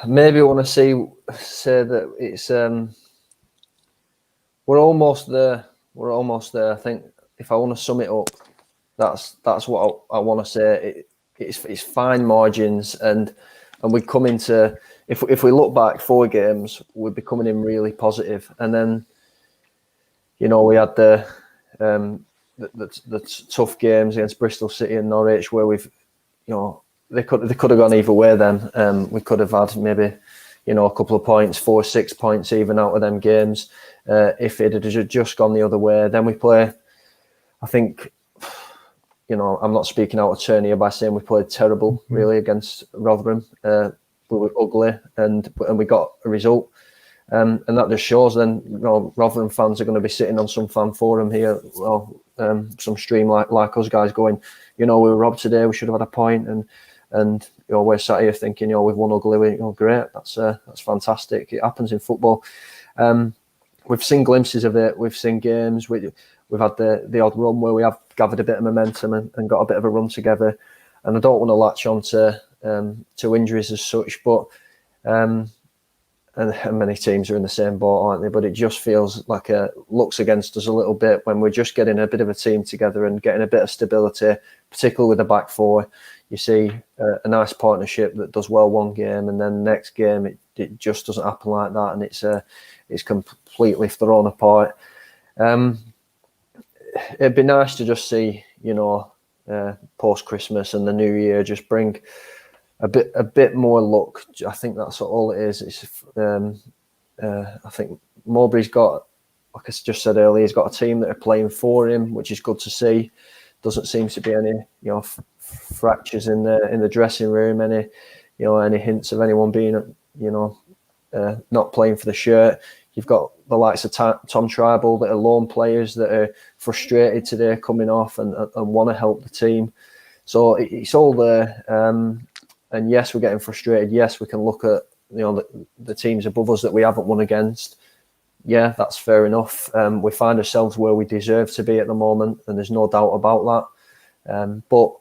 Maybe I want to say that it's we're almost there. We're almost there. I think if I want to sum it up, that's what I want to say. It's fine margins, and we come into, if we look back 4 games, we'd be coming in really positive, and then, you know, we had the tough games against Bristol City and Norwich, where we've, you know, they could have gone either way. Then we could have had maybe, you know, a couple of points, 4, 6 points even out of them games, if it had just gone the other way. Then we play, I think, you know, I'm not speaking out of turn here by saying we played terrible, really, against Rotherham. We were ugly, and we got a result. And that just shows then, you know, Rotherham fans are going to be sitting on some fan forum here, well, some stream like us guys going, you know, we were robbed today, we should have had a point. And you know, we're sat here thinking, you know, we've won ugly, you know, great, that's fantastic. It happens in football. We've seen glimpses of it. We've seen games. We've had the odd run where we have gathered a bit of momentum and got a bit of a run together. And I don't want to latch on to injuries as such, but and many teams are in the same boat, aren't they? But it just feels like looks against us a little bit when we're just getting a bit of a team together and getting a bit of stability, particularly with the back 4. You see a nice partnership that does well one game, and then the next game it just doesn't happen like that, and it's completely thrown apart. It'd be nice to just see, you know, post Christmas and the New Year, just bring a bit more luck. I think that's all it is. It's I think Mowbray's got, like I just said earlier, he's got a team that are playing for him, which is good to see. Doesn't seem to be any, you know, fractures in the dressing room, any hints of anyone being, you know, not playing for the shirt. You've got the likes of Tom Tribal that are lone players that are frustrated today coming off and want to help the team. So it's all there. And yes, we're getting frustrated. Yes, we can look at, you know, the teams above us that we haven't won against. Yeah, that's fair enough. We find ourselves where we deserve to be at the moment, and there's no doubt about that. But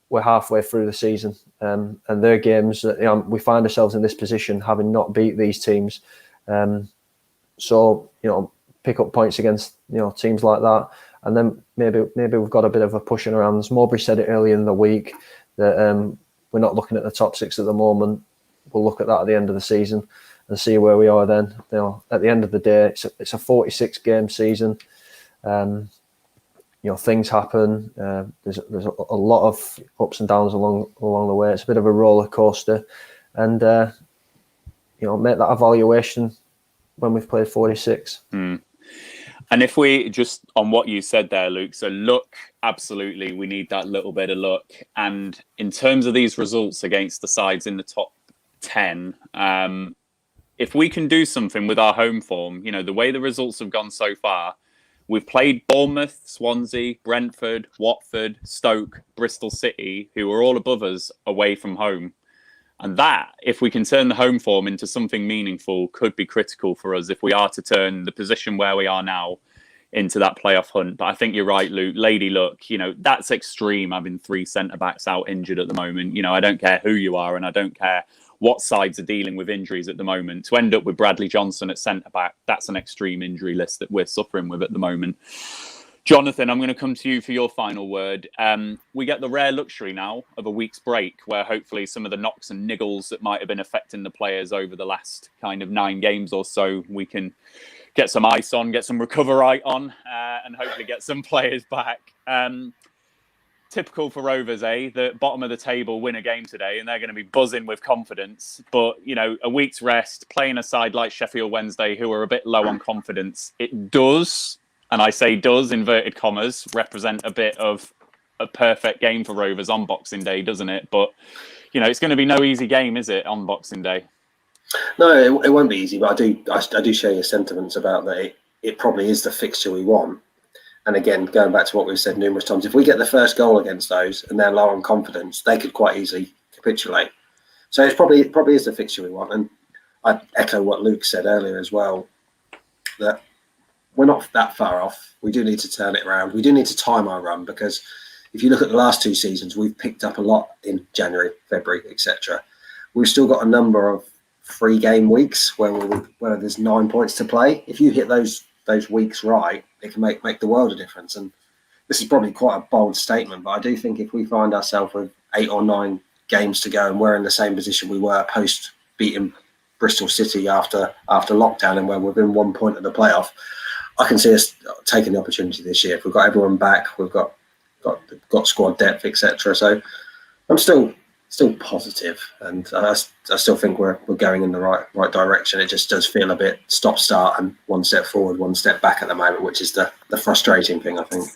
we're halfway through the season, and their games, you know, we find ourselves in this position having not beat these teams. So, you know, pick up points against, you know, teams like that, and then maybe we've got a bit of a push in our hands. Mowbray said it earlier in the week that we're not looking at the top 6 at the moment. We'll look at that at the end of the season and see where we are then. You know, at the end of the day, it's a 46 game season. You know, things happen. There's a lot of ups and downs along the way. It's a bit of a roller coaster, and you know, make that evaluation when we've played 46. And if we just on what you said there, Luke, so luck, absolutely, we need that little bit of luck. And in terms of these results against the sides in the top 10, if we can do something with our home form, you know, the way the results have gone so far, we've played Bournemouth, Swansea, Brentford, Watford, Stoke, Bristol City, who are all above us away from home. And that, if we can turn the home form into something meaningful, could be critical for us if we are to turn the position where we are now, into that playoff hunt. But I think you're right, Luke. Lady Luck, that's extreme, having 3 centre-backs out injured at the moment. I don't care who you are, and I don't care what sides are dealing with injuries at the moment. To end up with Bradley Johnson at centre-back, that's an extreme injury list that we're suffering with at the moment. Jonathan, I'm going to come to you for your final word. We get the rare luxury now of a week's break where hopefully some of the knocks and niggles that might have been affecting the players over the last kind of 9 games or so, we can get some ice on, get some recovery on, and hopefully get some players back. Typical for Rovers, the bottom of the table win a game today and they're going to be buzzing with confidence. But, a week's rest, playing a side like Sheffield Wednesday, who are a bit low on confidence, it does, and I say does, inverted commas, represent a bit of a perfect game for Rovers on Boxing Day, doesn't it? But, it's going to be no easy game, is it, on Boxing Day? No, it won't be easy, but I do share your sentiments about that. It probably is the fixture we want. And again, going back to what we've said numerous times, if we get the first goal against those and they're low on confidence, they could quite easily capitulate. So it probably is the fixture we want. And I echo what Luke said earlier as well, that we're not that far off. We do need to turn it around. We do need to time our run, because if you look at the last 2 seasons, we've picked up a lot in January, February, etc. We've still got a number of 3-game weeks where there's 9 points to play. If you hit those weeks right, it can make the world a difference. And this is probably quite a bold statement, but I do think if we find ourselves with 8 or 9 games to go and we're in the same position we were post beating Bristol City after lockdown, and we're within 1 point of the playoff, I can see us taking the opportunity this year. If we've got everyone back, we've got squad depth, etc. So I'm still positive, and I still think we're going in the right direction. It just does feel a bit stop-start and 1 step forward, 1 step back at the moment, which is the frustrating thing, I think.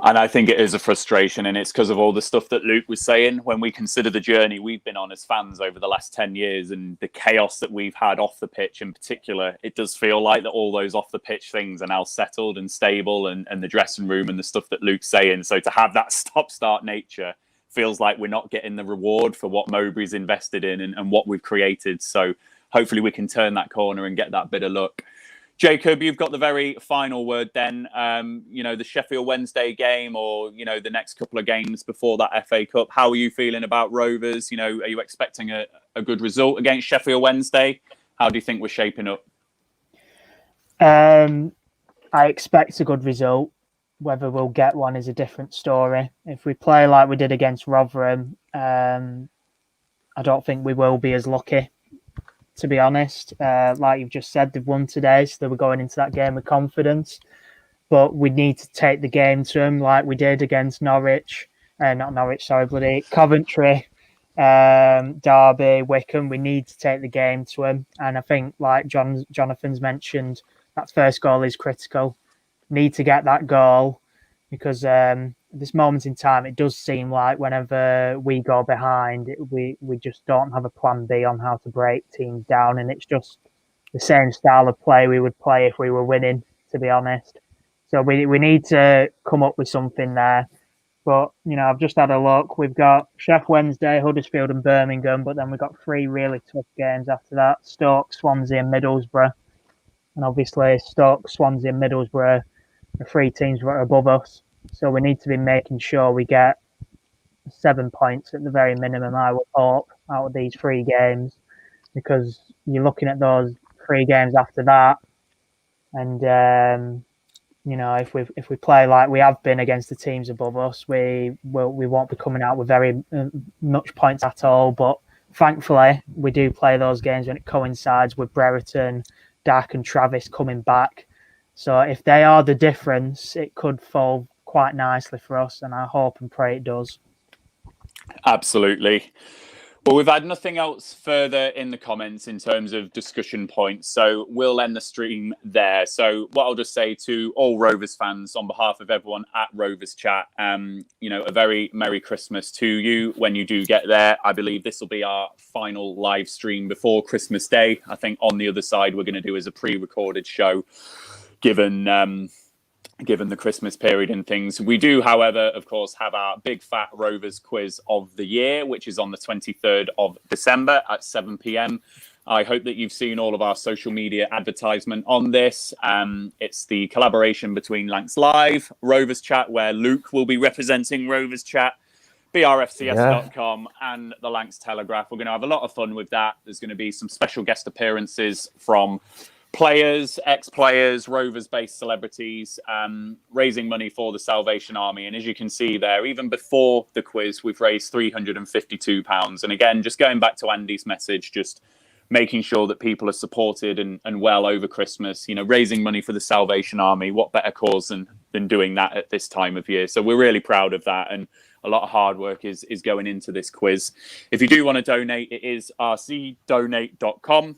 And I think it is a frustration, and it's because of all the stuff that Luke was saying. When we consider the journey we've been on as fans over the last 10 years and the chaos that we've had off the pitch in particular, it does feel like that all those off the pitch things are now settled and stable, and the dressing room and the stuff that Luke's saying. So to have that stop-start nature feels like we're not getting the reward for what Mowbray's invested in and what we've created. So hopefully we can turn that corner and get that bit of luck. Jacob, you've got the very final word then. The Sheffield Wednesday game, or, the next couple of games before that FA Cup. How are you feeling about Rovers? Are you expecting a good result against Sheffield Wednesday? How do you think we're shaping up? I expect a good result. Whether we'll get one is a different story. If we play like we did against Rotherham, I don't think we will be as lucky, to be honest. Like you've just said, they've won today, so they were going into that game with confidence. But we need to take the game to them like we did against Coventry, Derby, Wickham. We need to take the game to them. And I think, like Jonathan's mentioned, that first goal is critical. Need to get that goal, because at this moment in time, it does seem like whenever we go behind, we just don't have a plan B on how to break teams down, and it's just the same style of play we would play if we were winning, to be honest. So we need to come up with something there. But, I've just had a look. We've got Sheffield Wednesday, Huddersfield and Birmingham, but then we've got 3 really tough games after that. Stoke, Swansea and Middlesbrough. And obviously Stoke, Swansea and Middlesbrough, the 3 teams that are above us. So we need to be making sure we get 7 points at the very minimum, I would hope, out of these 3 games, because you're looking at those 3 games after that, and if we play like we have been against the teams above us, we won't be coming out with very much points at all. But thankfully, we do play those games when it coincides with Brereton, Dak and Travis coming back. So if they are the difference, it could fall quite nicely for us, and I hope and pray it does. Absolutely. Well, we've had nothing else further in the comments in terms of discussion points, so we'll end the stream there. So what I'll just say to all Rovers fans on behalf of everyone at Rovers Chat, a very Merry Christmas to you when you do get there. I believe this will be our final live stream before Christmas Day. I think on the other side we're going to do as a pre-recorded show, given the Christmas period and things. We do, however, of course, have our big fat Rovers quiz of the year, which is on the 23rd of December at 7 p.m. I hope that you've seen all of our social media advertisement on this. It's the collaboration between Lancs Live, Rovers Chat, where Luke will be representing Rovers Chat, brfcs.com, and the Lancs Telegraph. We're going to have a lot of fun with that. There's going to be some special guest appearances from players, ex-players, Rovers-based celebrities, raising money for the Salvation Army. And as you can see there, even before the quiz, we've raised £352. And again, just going back to Andy's message, just making sure that people are supported and well over Christmas, you know, raising money for the Salvation Army. What better cause than doing that at this time of year? So we're really proud of that. And a lot of hard work is going into this quiz. If you do want to donate, it is rcdonate.com.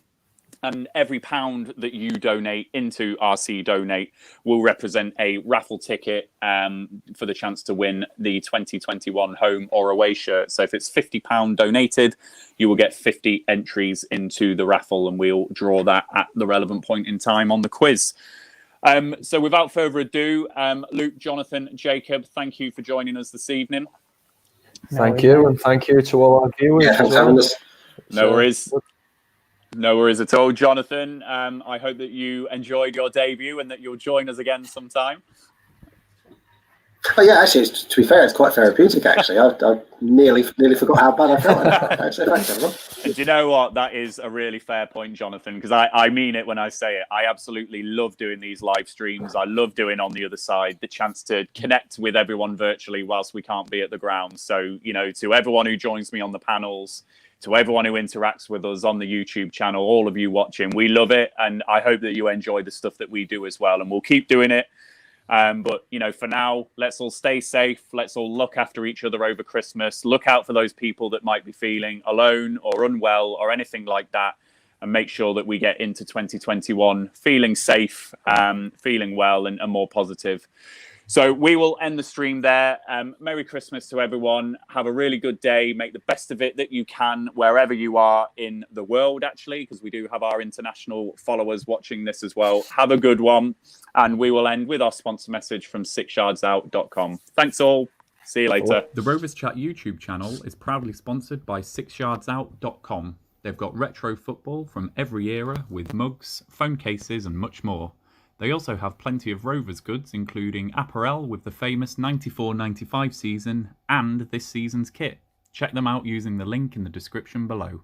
And every pound that you donate into RC Donate will represent a raffle ticket for the chance to win the 2021 home or away shirt. So if it's £50 donated, you will get 50 entries into the raffle, and we'll draw that at the relevant point in time on the quiz. So without further ado, Luke, Jonathan, Jacob, thank you for joining us this evening. Thank you, and thank you to all our viewers. Yeah, thanks for having us. No worries. No worries at all. Jonathan, I hope that you enjoyed your debut and that you'll join us again sometime. Oh, yeah, actually, to be fair, it's quite therapeutic, actually. I nearly forgot how bad I felt. Actually, thanks, everyone. And do you know what? That is a really fair point, Jonathan, because I mean it when I say it. I absolutely love doing these live streams. I love doing On the Other Side, the chance to connect with everyone virtually whilst we can't be at the ground. So, you know, to everyone who joins me on the panels, to everyone who interacts with us on the YouTube channel, all of you watching, we love it. And I hope that you enjoy the stuff that we do as well. And we'll keep doing it. But, you know, for now, let's all stay safe. Let's all look after each other over Christmas. Look out for those people that might be feeling alone or unwell or anything like that. And make sure that we get into 2021 feeling safe, feeling well and more positive. So we will end the stream there. Merry Christmas to everyone. Have a really good day. Make the best of it that you can wherever you are in the world, actually, because we do have our international followers watching this as well. Have a good one. And we will end with our sponsor message from 6yardsout.com. Thanks all. See you later. The Rovers Chat YouTube channel is proudly sponsored by 6yardsout.com. They've got retro football from every era with mugs, phone cases and much more. They also have plenty of Rovers goods, including apparel with the famous 94-95 season and this season's kit. Check them out using the link in the description below.